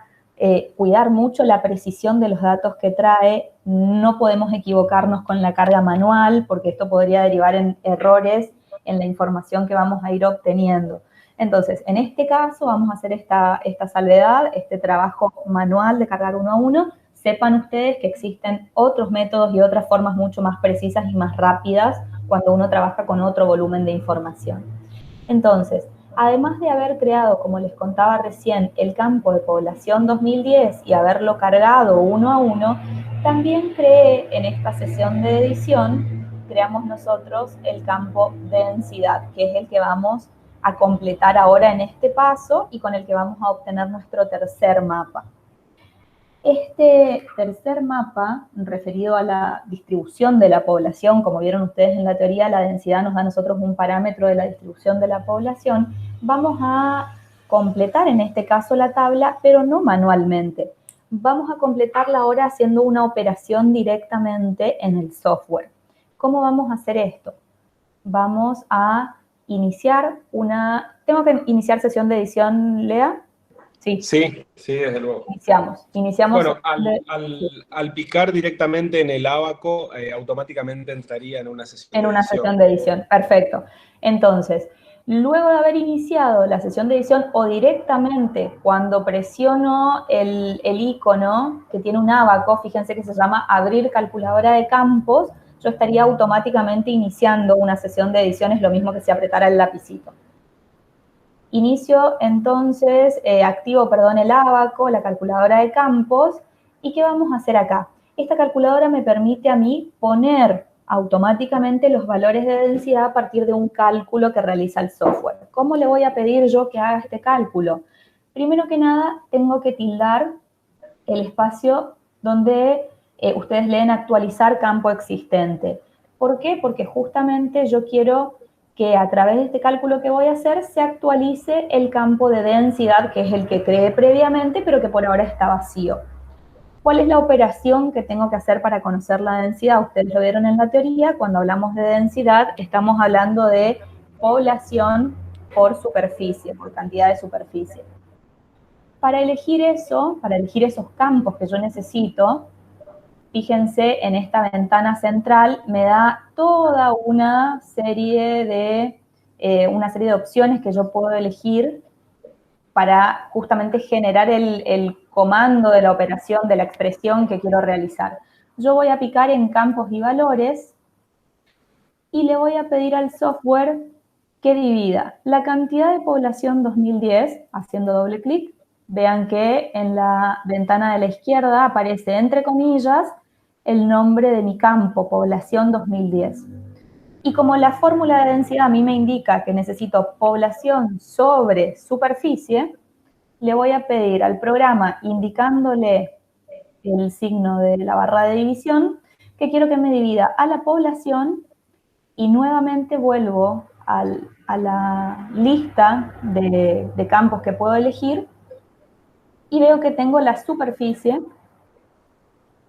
cuidar mucho la precisión de los datos que trae. No podemos equivocarnos con la carga manual porque esto podría derivar en errores en la información que vamos a ir obteniendo. Entonces, en este caso vamos a hacer esta salvedad, este trabajo manual de cargar uno a uno. Sepan ustedes que existen otros métodos y otras formas mucho más precisas y más rápidas cuando uno trabaja con otro volumen de información. Entonces, además de haber creado, como les contaba recién, el campo de población 2010 y haberlo cargado uno a uno, también creé en esta sesión de edición, creamos nosotros el campo densidad, que es el que vamos a completar ahora en este paso y con el que vamos a obtener nuestro tercer mapa. Este tercer mapa, referido a la distribución de la población, como vieron ustedes en la teoría, la densidad nos da a nosotros un parámetro de la distribución de la población, vamos a completar en este caso la tabla, pero no manualmente. Vamos a completarla ahora haciendo una operación directamente en el software. ¿Cómo vamos a hacer esto? Vamos a iniciar ¿Tengo que iniciar sesión de edición, Lea? Sí, Sí, sí, desde luego. iniciamos Bueno, sí, al picar directamente en el ábaco, automáticamente entraría en una sesión en de una edición. sesión de edición. Perfecto. Entonces, luego de haber iniciado la sesión de edición o directamente cuando presiono el icono que tiene un ábaco, fíjense que se llama abrir calculadora de campos, yo estaría automáticamente iniciando una sesión de edición, es lo mismo que si apretara el lapicito. Inicio entonces, activo, perdón, el ábaco, la calculadora de campos. ¿Y qué vamos a hacer acá? Esta calculadora me permite a mí poner automáticamente los valores de densidad a partir de un cálculo que realiza el software. ¿Cómo le voy a pedir yo que haga este cálculo? Primero que nada, tengo que tildar el espacio donde ustedes leen actualizar campo existente. ¿Por qué? Porque justamente yo quiero que a través de este cálculo que voy a hacer se actualice el campo de densidad, que es el que creé previamente, pero que por ahora está vacío. ¿Cuál es la operación que tengo que hacer para conocer la densidad? Ustedes lo vieron en la teoría, cuando hablamos de densidad estamos hablando de población por superficie, por cantidad de superficie. Para elegir eso, para elegir esos campos que yo necesito, fíjense en esta ventana central, me da toda una serie de opciones que yo puedo elegir para justamente generar el comando de la operación, de la expresión que quiero realizar. Yo voy a picar en campos y valores y le voy a pedir al software que divida la cantidad de población 2010, haciendo doble clic. Vean que en la ventana de la izquierda aparece entre comillas el nombre de mi campo, población 2010. Y como la fórmula de densidad a mí me indica que necesito población sobre superficie, le voy a pedir al programa, indicándole el signo de la barra de división, que quiero que me divida a la población y nuevamente vuelvo a la lista de campos que puedo elegir y veo que tengo la superficie,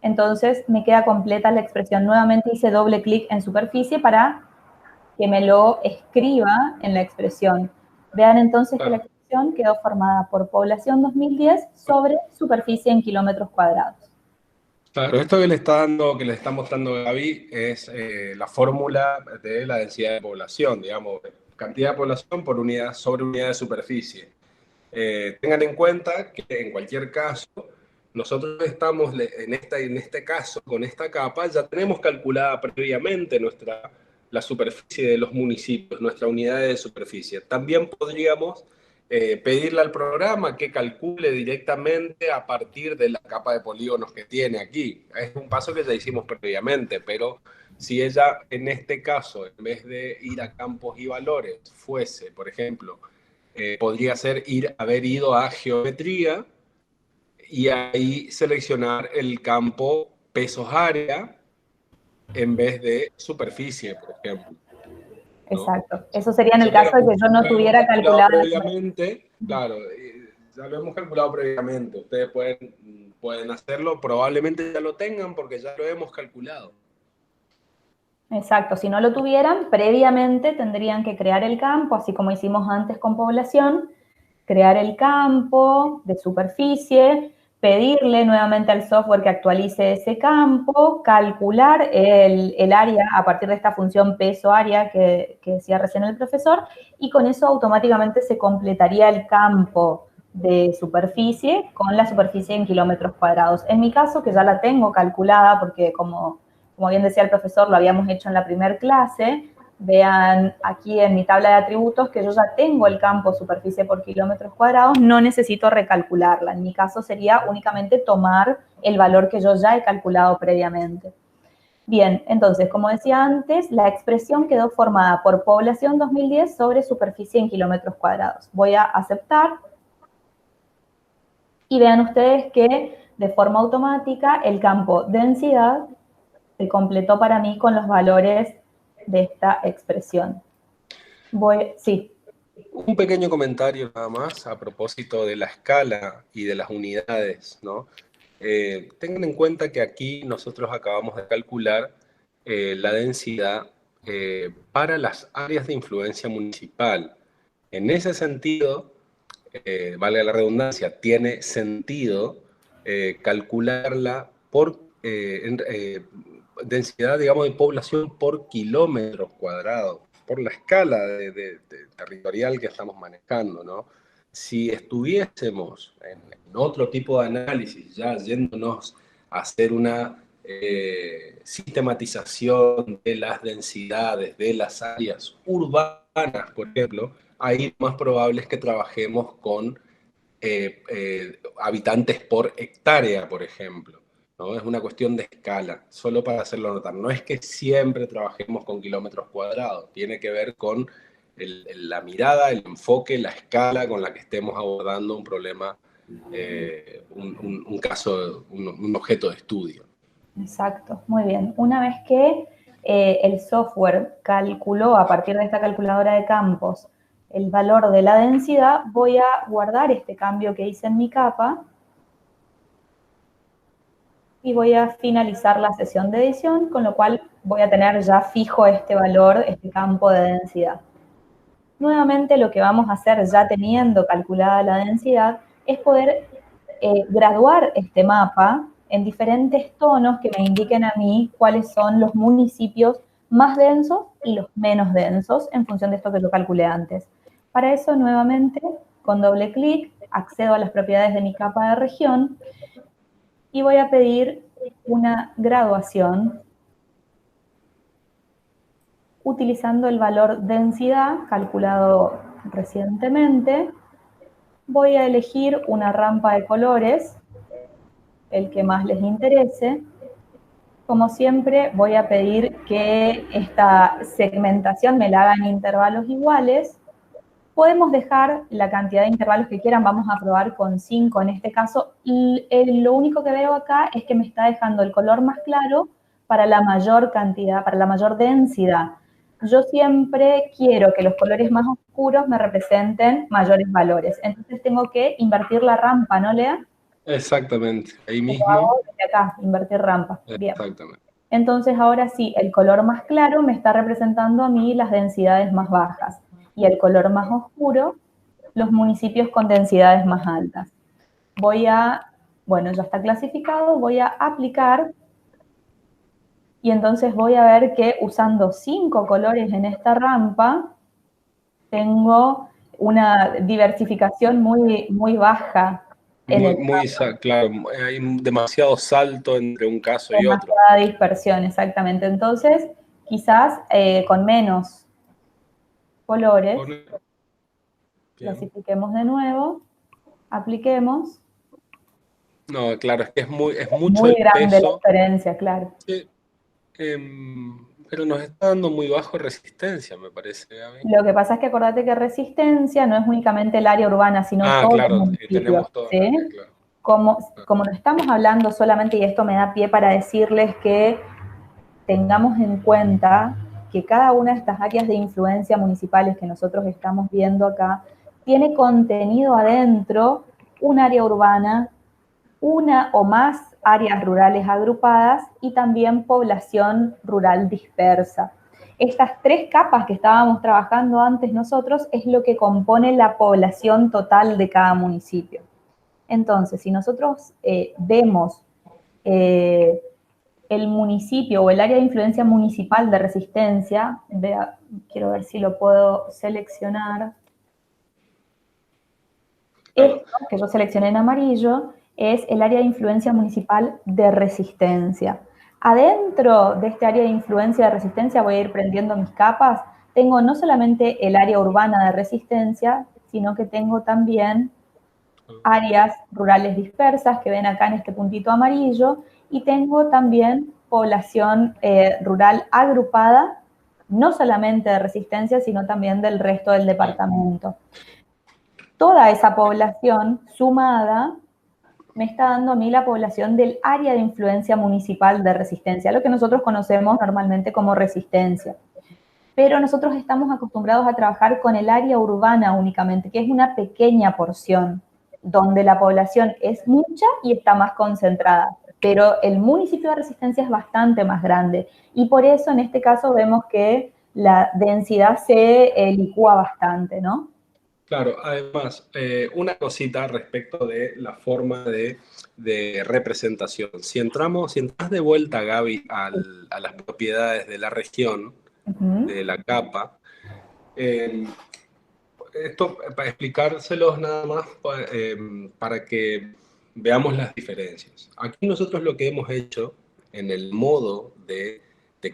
entonces me queda completa la expresión. Nuevamente hice doble clic en superficie para que me lo escriba en la expresión. Vean entonces que la Claro. expresión quedó formada por población 2010 sobre superficie en kilómetros cuadrados. Claro, esto que le está dando, que le está mostrando Gaby, es la fórmula de la densidad de población, digamos, cantidad de población por unidad sobre unidad de superficie. Tengan en cuenta que en cualquier caso, nosotros estamos en este caso, con esta capa, ya tenemos calculada previamente la superficie de los municipios, nuestra unidad de superficie. También podríamos pedirle al programa que calcule directamente a partir de la capa de polígonos que tiene aquí. Es un paso que ya hicimos previamente, pero si ella en este caso, en vez de ir a campos y valores, fuese, por ejemplo, podría ser haber ido a geometría y ahí seleccionar el campo pesos área en vez de superficie, por ejemplo, ¿no? Exacto. Eso sería en el Nosotros caso de que yo no lo hemos tuviera calculado calculada. previamente, claro, ya lo hemos calculado previamente. Ustedes pueden hacerlo, probablemente ya lo tengan porque ya lo hemos calculado. Exacto, si no lo tuvieran, previamente tendrían que crear el campo, así como hicimos antes con población, crear el campo de superficie, pedirle nuevamente al software que actualice ese campo, calcular el área a partir de esta función peso área que decía recién el profesor, y con eso automáticamente se completaría el campo de superficie con la superficie en kilómetros cuadrados. En mi caso, que ya la tengo calculada, porque como bien decía el profesor, lo habíamos hecho en la primera clase, vean aquí en mi tabla de atributos que yo ya tengo el campo superficie por kilómetros cuadrados, no necesito recalcularla. En mi caso sería únicamente tomar el valor que yo ya he calculado previamente. Bien, entonces, como decía antes, la expresión quedó formada por población 2010 sobre superficie en kilómetros cuadrados. Voy a aceptar y vean ustedes que de forma automática el campo densidad se completó para mí con los valores de esta expresión. Sí. Un pequeño comentario nada más a propósito de la escala y de las unidades, ¿no? Tengan en cuenta que aquí nosotros acabamos de calcular la densidad para las áreas de influencia municipal. En ese sentido, valga la redundancia, tiene sentido calcularla por densidad, digamos, de población por kilómetros cuadrados, por la escala territorial que estamos manejando, ¿no? Si estuviésemos en otro tipo de análisis, ya yéndonos a hacer una sistematización de las densidades de las áreas urbanas, por ejemplo, ahí lo más probable es que trabajemos con habitantes por hectárea, por ejemplo, ¿no? Es una cuestión de escala, solo para hacerlo notar. No es que siempre trabajemos con kilómetros cuadrados, tiene que ver con la mirada, el enfoque, la escala con la que estemos abordando un problema, un caso, un objeto de estudio. Exacto, muy bien. Una vez que el software calculó a partir de esta calculadora de campos el valor de la densidad, voy a guardar este cambio que hice en mi capa y voy a finalizar la sesión de edición, con lo cual voy a tener ya fijo este valor, este campo de densidad. Nuevamente lo que vamos a hacer ya teniendo calculada la densidad es poder graduar este mapa en diferentes tonos que me indiquen a mí cuáles son los municipios más densos y los menos densos en función de esto que yo calculé antes. Para eso, nuevamente, con doble clic, accedo a las propiedades de mi capa de región y voy a pedir una graduación utilizando el valor densidad calculado recientemente. Voy a elegir una rampa de colores, el que más les interese. Como siempre, voy a pedir que esta segmentación me la haga en intervalos iguales. Podemos dejar la cantidad de intervalos que quieran, vamos a probar con 5 en este caso. Y lo único que veo acá es que me está dejando el color más claro para la mayor cantidad, para la mayor densidad. Yo siempre quiero que los colores más oscuros me representen mayores valores. Entonces tengo que invertir la rampa, ¿no, Lea? Exactamente, ahí Lo mismo. hago desde acá, invertir rampa. Bien. Exactamente. Entonces ahora sí, el color más claro me está representando a mí las densidades más bajas y el color más oscuro los municipios con densidades más altas. Bueno, ya está clasificado, voy a aplicar y entonces voy a ver que usando 5 colores en esta rampa tengo una diversificación muy, muy baja. Claro, hay demasiado salto entre un caso y otro. Demasiada dispersión, exactamente. Entonces, quizás con menos colores, clasifiquemos de nuevo, apliquemos. No, claro, es que es mucho muy el grande peso. La diferencia, claro. Sí, pero nos está dando muy bajo resistencia, me parece. Lo que pasa es que acordate que resistencia no es únicamente el área urbana, sino todo claro, el municipio, tenemos todo. ¿sí? Claro. Como no estamos hablando solamente, y esto me da pie para decirles que tengamos en cuenta que cada una de estas áreas de influencia municipales que nosotros estamos viendo acá, tiene contenido adentro un área urbana, una o más áreas rurales agrupadas y también población rural dispersa. Estas 3 capas que estábamos trabajando antes nosotros es lo que compone la población total de cada municipio. Entonces, si nosotros vemos el municipio o el área de influencia municipal de Resistencia, quiero ver si lo puedo seleccionar. Esto que yo seleccioné en amarillo es el área de influencia municipal de Resistencia. Adentro de este área de influencia de Resistencia, voy a ir prendiendo mis capas, tengo no solamente el área urbana de Resistencia, sino que tengo también áreas rurales dispersas, que ven acá en este puntito amarillo, y tengo también población rural agrupada, no solamente de Resistencia, sino también del resto del departamento. Toda esa población sumada me está dando a mí la población del área de influencia municipal de Resistencia, lo que nosotros conocemos normalmente como Resistencia. Pero nosotros estamos acostumbrados a trabajar con el área urbana únicamente, que es una pequeña porción, donde la población es mucha y está más concentrada. Pero el municipio de Resistencia es bastante más grande. Y por eso en este caso vemos que la densidad se licúa bastante, ¿no? Claro, además, una cosita respecto de la forma de representación. Si entras de vuelta, Gaby, a las propiedades de la región, Ujú. de la capa, eh, esto para explicárselos nada más para que veamos las diferencias. Aquí nosotros lo que hemos hecho en el modo de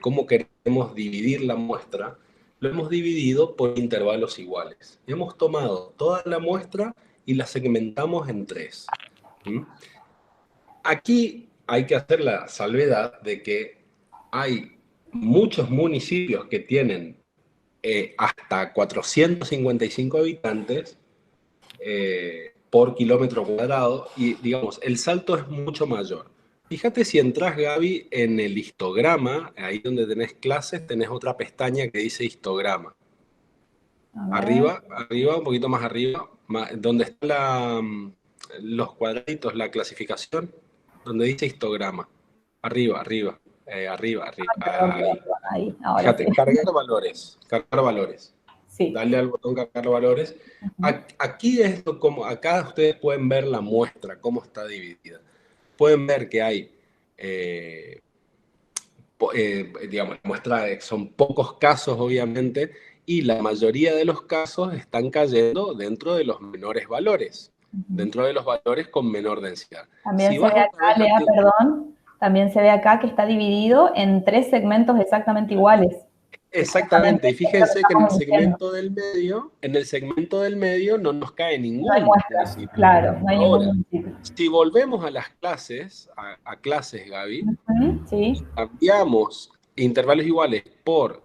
cómo queremos dividir la muestra, lo hemos dividido por intervalos iguales. Hemos tomado toda la muestra y la segmentamos en tres. ¿Mm? Aquí hay que hacer la salvedad de que hay muchos municipios que tienen hasta 455 habitantes por kilómetro cuadrado y, digamos, el salto es mucho mayor. Fíjate si entras, Gaby, en el histograma, ahí donde tenés clases, tenés otra pestaña que dice histograma. A ver. Arriba, arriba, un poquito más arriba, donde están los cuadraditos, la clasificación, donde dice histograma. Arriba, arriba, arriba, arriba. Perdón, Ahí. perdón, ahí, ahora sí. Fíjate, cargar valores, cargar valores. Sí. Darle al botón cargar valores. Ujú. Aquí es como, acá ustedes pueden ver la muestra, cómo está dividida. Pueden ver que hay, digamos, la muestra son pocos casos, obviamente, y la mayoría de los casos están cayendo dentro de los menores valores, Ujú. dentro de los valores con menor densidad. También Si se vas ve otra acá, vez Lea, aquí, perdón, también se ve acá que está dividido en 3 segmentos exactamente iguales. exactamente, Justamente y es lo que fíjense que estamos diciendo. en el segmento del medio no nos cae No hay ningún muestras, municipio. claro, no hay ningún Ahora, municipio. si volvemos a las clases, a clases, Gaby, Ujú, sí. cambiamos intervalos iguales por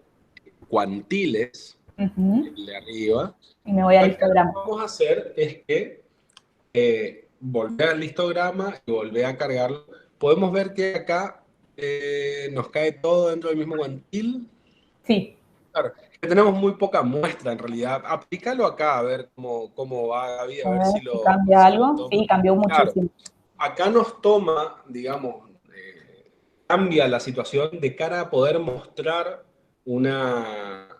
cuantiles, Ujú. el de arriba, Y me voy al acá lo que histograma. vamos a hacer es que volver al histograma y volver a cargarlo. Podemos ver que acá nos cae todo dentro del mismo cuantil. Sí. Claro, que tenemos muy poca muestra en realidad. Aplícalo acá a ver cómo va, Gaby, a A ver ver si cambia si lo algo. toma. Sí, cambió Claro, muchísimo. acá nos toma, digamos, cambia la situación de cara a poder mostrar cómo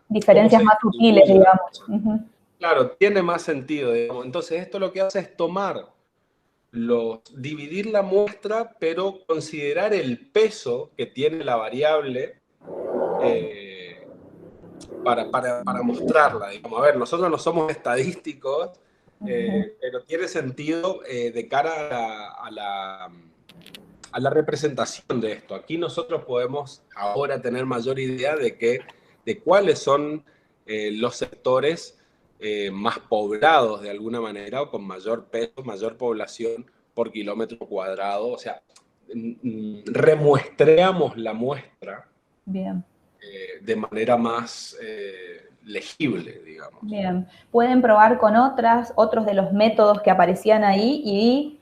Diferencias se más sutiles, distribuye la digamos. cosa. Ujú. Claro, tiene más sentido, digamos. Entonces, esto lo que hace es dividir la muestra, pero considerar el peso que tiene la variable eh, para mostrarla. Digamos. A ver, nosotros no somos estadísticos, Ujú. pero tiene sentido de cara a la representación de esto. Aquí nosotros podemos ahora tener mayor idea de cuáles son los sectores más poblados de alguna manera o con mayor peso, mayor población por kilómetro cuadrado. O sea, remuestreamos la muestra Bien. de manera más legible, digamos. Bien, pueden probar con otros de los métodos que aparecían ahí y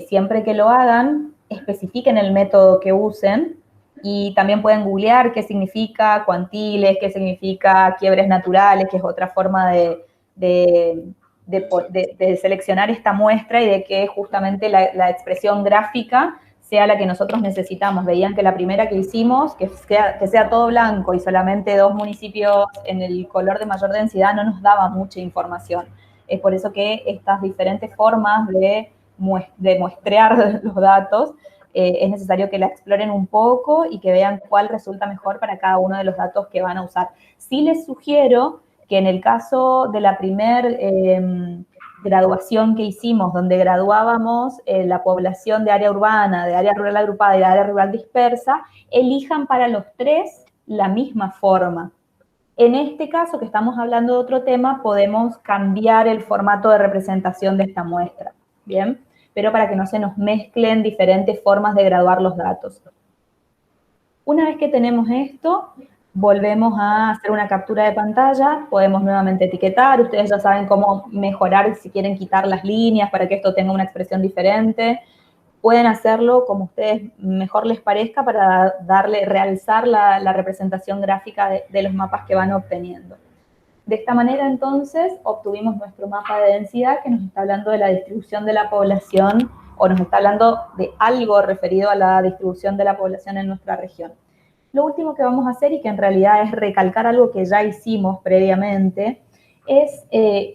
siempre que lo hagan, especifiquen el método que usen y también pueden googlear qué significa cuantiles, qué significa quiebres naturales, que es otra forma de, de seleccionar esta muestra y de que justamente la expresión gráfica sea la que nosotros necesitamos. Veían que la primera que hicimos, que sea todo blanco y solamente 2 municipios en el color de mayor densidad, no nos daba mucha información. Es por eso que estas diferentes formas de muestrear los datos es necesario que la exploren un poco y que vean cuál resulta mejor para cada uno de los datos que van a usar. Sí les sugiero que en el caso de la primer graduación que hicimos, donde graduábamos la población de área urbana, de área rural agrupada y de área rural dispersa, elijan para los 3 la misma forma. En este caso, que estamos hablando de otro tema, podemos cambiar el formato de representación de esta muestra, ¿bien? Pero para que no se nos mezclen diferentes formas de graduar los datos. Una vez que tenemos esto, volvemos a hacer una captura de pantalla, podemos nuevamente etiquetar, ustedes ya saben cómo mejorar si quieren quitar las líneas para que esto tenga una expresión diferente. Pueden hacerlo como a ustedes mejor les parezca para realzar la representación gráfica de los mapas que van obteniendo. De esta manera, entonces, obtuvimos nuestro mapa de densidad que nos está hablando de la distribución de la población o nos está hablando de algo referido a la distribución de la población en nuestra región. Lo último que vamos a hacer y que en realidad es recalcar algo que ya hicimos previamente es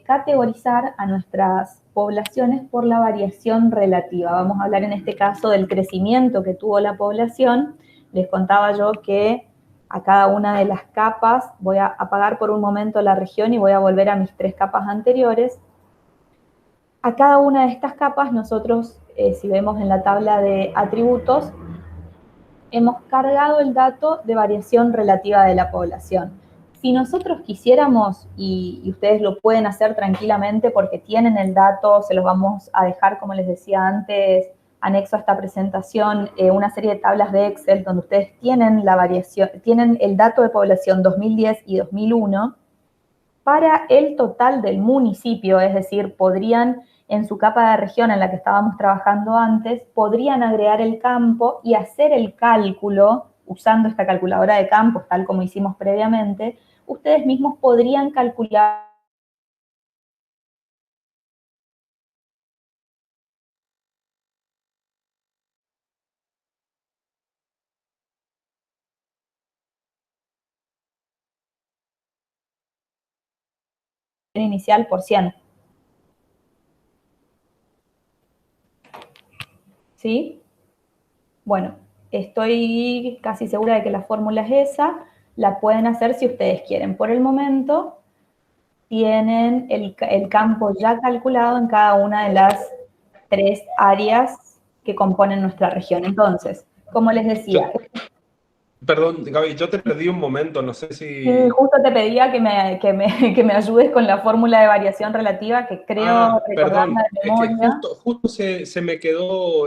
categorizar a nuestras poblaciones por la variación relativa. Vamos a hablar en este caso del crecimiento que tuvo la población. Les contaba yo que a cada una de las capas voy a apagar por un momento la región y voy a volver a mis 3 capas anteriores. A cada una de estas capas nosotros, si vemos en la tabla de atributos, hemos cargado el dato de variación relativa de la población. Si nosotros quisiéramos, y ustedes lo pueden hacer tranquilamente porque tienen el dato, se los vamos a dejar, como les decía antes, anexo a esta presentación, una serie de tablas de Excel donde ustedes tienen la variación, tienen el dato de población 2010 y 2001 para el total del municipio, es decir, podrían en su capa de región en la que estábamos trabajando antes, podrían agregar el campo y hacer el cálculo, usando esta calculadora de campos, tal como hicimos previamente, ustedes mismos podrían calcular inicial por 100. ¿Sí? Bueno, estoy casi segura de que la fórmula es esa, la pueden hacer si ustedes quieren. Por el momento, tienen el campo ya calculado en cada una de las 3 áreas que componen nuestra región. Entonces, como les decía... Perdón, Gaby, yo te perdí un momento, no sé si... Sí, justo te pedía que me ayudes con la fórmula de variación relativa, que creo recordarla perdón, de es que memoria. justo se me quedó,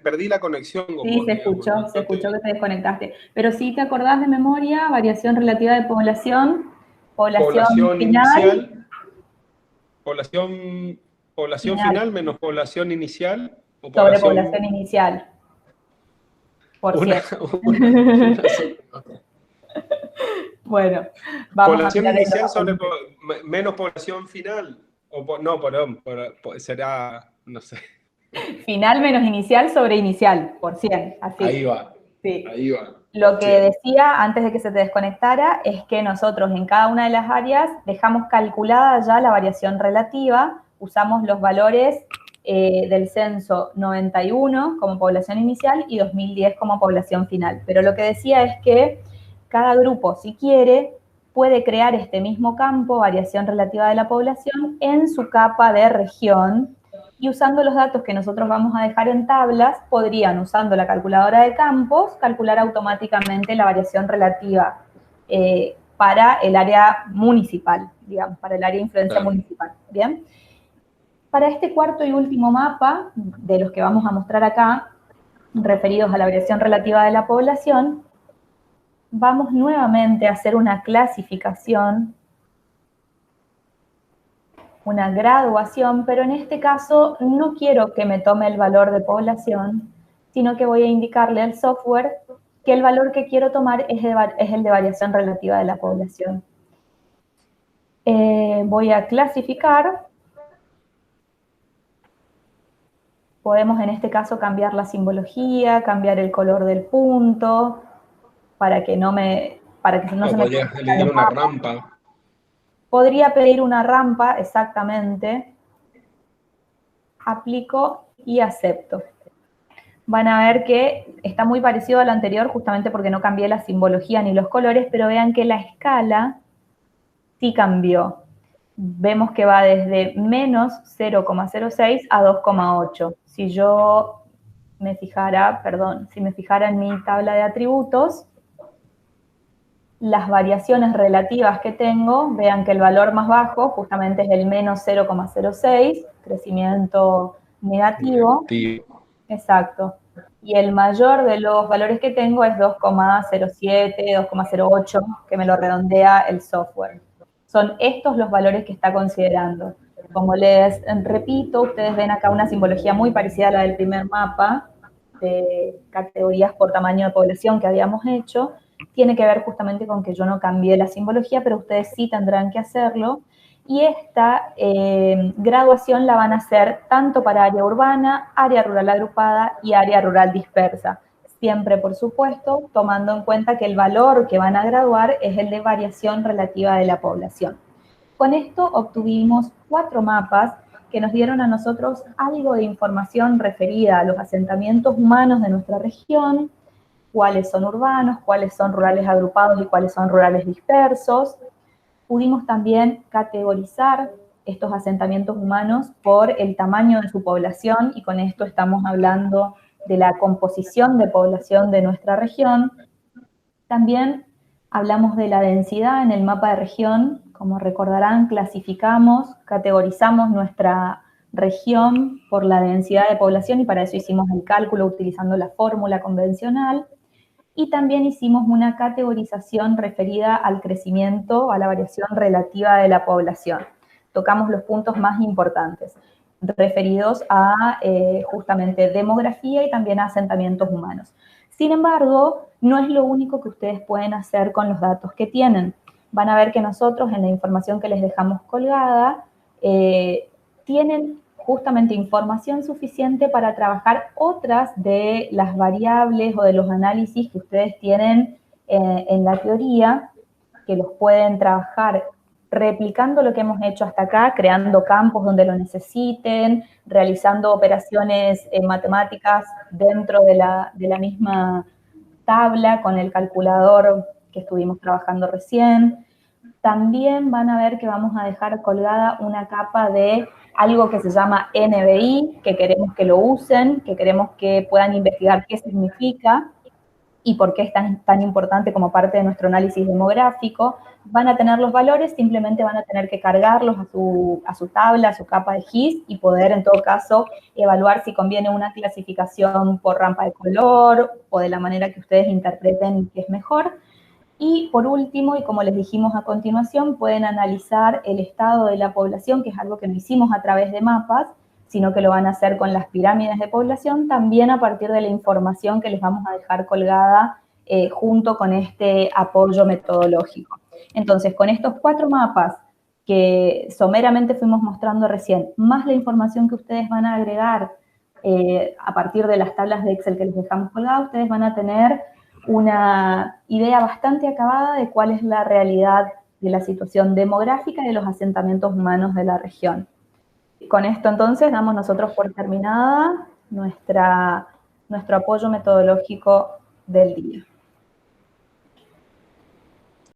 perdí la conexión con Sí, vos, digamos. se escuchó que te desconectaste. Pero sí te acordás de memoria, variación relativa de población Población final, inicial, población final menos población inicial, o sobre población... población inicial, por Una, 100. una sola. Bueno, vamos a Población mirar el inicial sobre documento. menos población final. No, perdón, será, no sé. Final menos inicial sobre inicial, por 100, así. Ahí va, Sí. ahí va. Lo que 100. decía antes de que se te desconectara es que nosotros en cada una de las áreas dejamos calculada ya la variación relativa, usamos los valores del censo 91 como población inicial y 2010 como población final. Pero lo que decía es que cada grupo, si quiere, puede crear este mismo campo, variación relativa de la población, en su capa de región, y usando los datos que nosotros vamos a dejar en tablas, podrían, usando la calculadora de campos, calcular automáticamente la variación relativa para el área municipal, digamos, para el área de influencia municipal. ¿Bien? Para este cuarto y último mapa, de los que vamos a mostrar acá, referidos a la variación relativa de la población, vamos nuevamente a hacer una clasificación, una graduación, pero en este caso no quiero que me tome el valor de población, sino que voy a indicarle al software que el valor que quiero tomar es el de variación relativa de la población. Voy a clasificar. Podemos en este caso cambiar la simbología, cambiar el color del punto, para que no se me... Podrías elegir una rampa. Podría pedir una rampa, exactamente. Aplico y acepto. Van a ver que está muy parecido al anterior justamente porque no cambié la simbología ni los colores, pero vean que la escala sí cambió. Vemos que va desde menos 0,06 a 2,8. Si yo me fijara, si me fijara en mi tabla de atributos, las variaciones relativas que tengo, vean que el valor más bajo justamente es el menos 0,06, crecimiento negativo. Exacto. Y el mayor de los valores que tengo es 2,07, 2,08, que me lo redondea el software. Son estos los valores que está considerando. Como les repito, ustedes ven acá una simbología muy parecida a la del primer mapa de categorías por tamaño de población que habíamos hecho. Tiene que ver justamente con que yo no cambié la simbología, pero ustedes sí tendrán que hacerlo. Y esta graduación la van a hacer tanto para área urbana, área rural agrupada y área rural dispersa. Siempre, por supuesto, tomando en cuenta que el valor que van a graduar es el de variación relativa de la población. Con esto obtuvimos 4 mapas que nos dieron a nosotros algo de información referida a los asentamientos humanos de nuestra región, cuáles son urbanos, cuáles son rurales agrupados y cuáles son rurales dispersos. Pudimos también categorizar estos asentamientos humanos por el tamaño de su población, y con esto estamos hablando de la composición de población de nuestra región. También hablamos de la densidad en el mapa de región. Como recordarán, clasificamos, categorizamos nuestra región por la densidad de población, y para eso hicimos el cálculo utilizando la fórmula convencional. Y también hicimos una categorización referida al crecimiento, a la variación relativa de la población. Tocamos los puntos más importantes, referidos a justamente demografía y también a asentamientos humanos. Sin embargo, no es lo único que ustedes pueden hacer con los datos que tienen. Van a ver que nosotros, en la información que les dejamos colgada, tienen justamente información suficiente para trabajar otras de las variables o de los análisis que ustedes tienen en la teoría, que los pueden trabajar replicando lo que hemos hecho hasta acá, creando campos donde lo necesiten, realizando operaciones matemáticas dentro de la misma tabla con el calculador que estuvimos trabajando recién. También van a ver que vamos a dejar colgada una capa de algo que se llama NBI, que queremos que lo usen, que queremos que puedan investigar qué significa y por qué es tan importante como parte de nuestro análisis demográfico. Van a tener los valores, simplemente van a tener que cargarlos a su tabla, a su capa de GIS, y poder en todo caso evaluar si conviene una clasificación por rampa de color o de la manera que ustedes interpreten que es mejor. Y por último, y como les dijimos a continuación, pueden analizar el estado de la población, que es algo que no hicimos a través de mapas, sino que lo van a hacer con las pirámides de población, también a partir de la información que les vamos a dejar colgada junto con este apoyo metodológico. Entonces, con estos 4 mapas que someramente fuimos mostrando recién, más la información que ustedes van a agregar a partir de las tablas de Excel que les dejamos colgadas, ustedes van a tener una idea bastante acabada de cuál es la realidad de la situación demográfica de los asentamientos humanos de la región. Con esto entonces damos nosotros por terminada nuestro apoyo metodológico del día.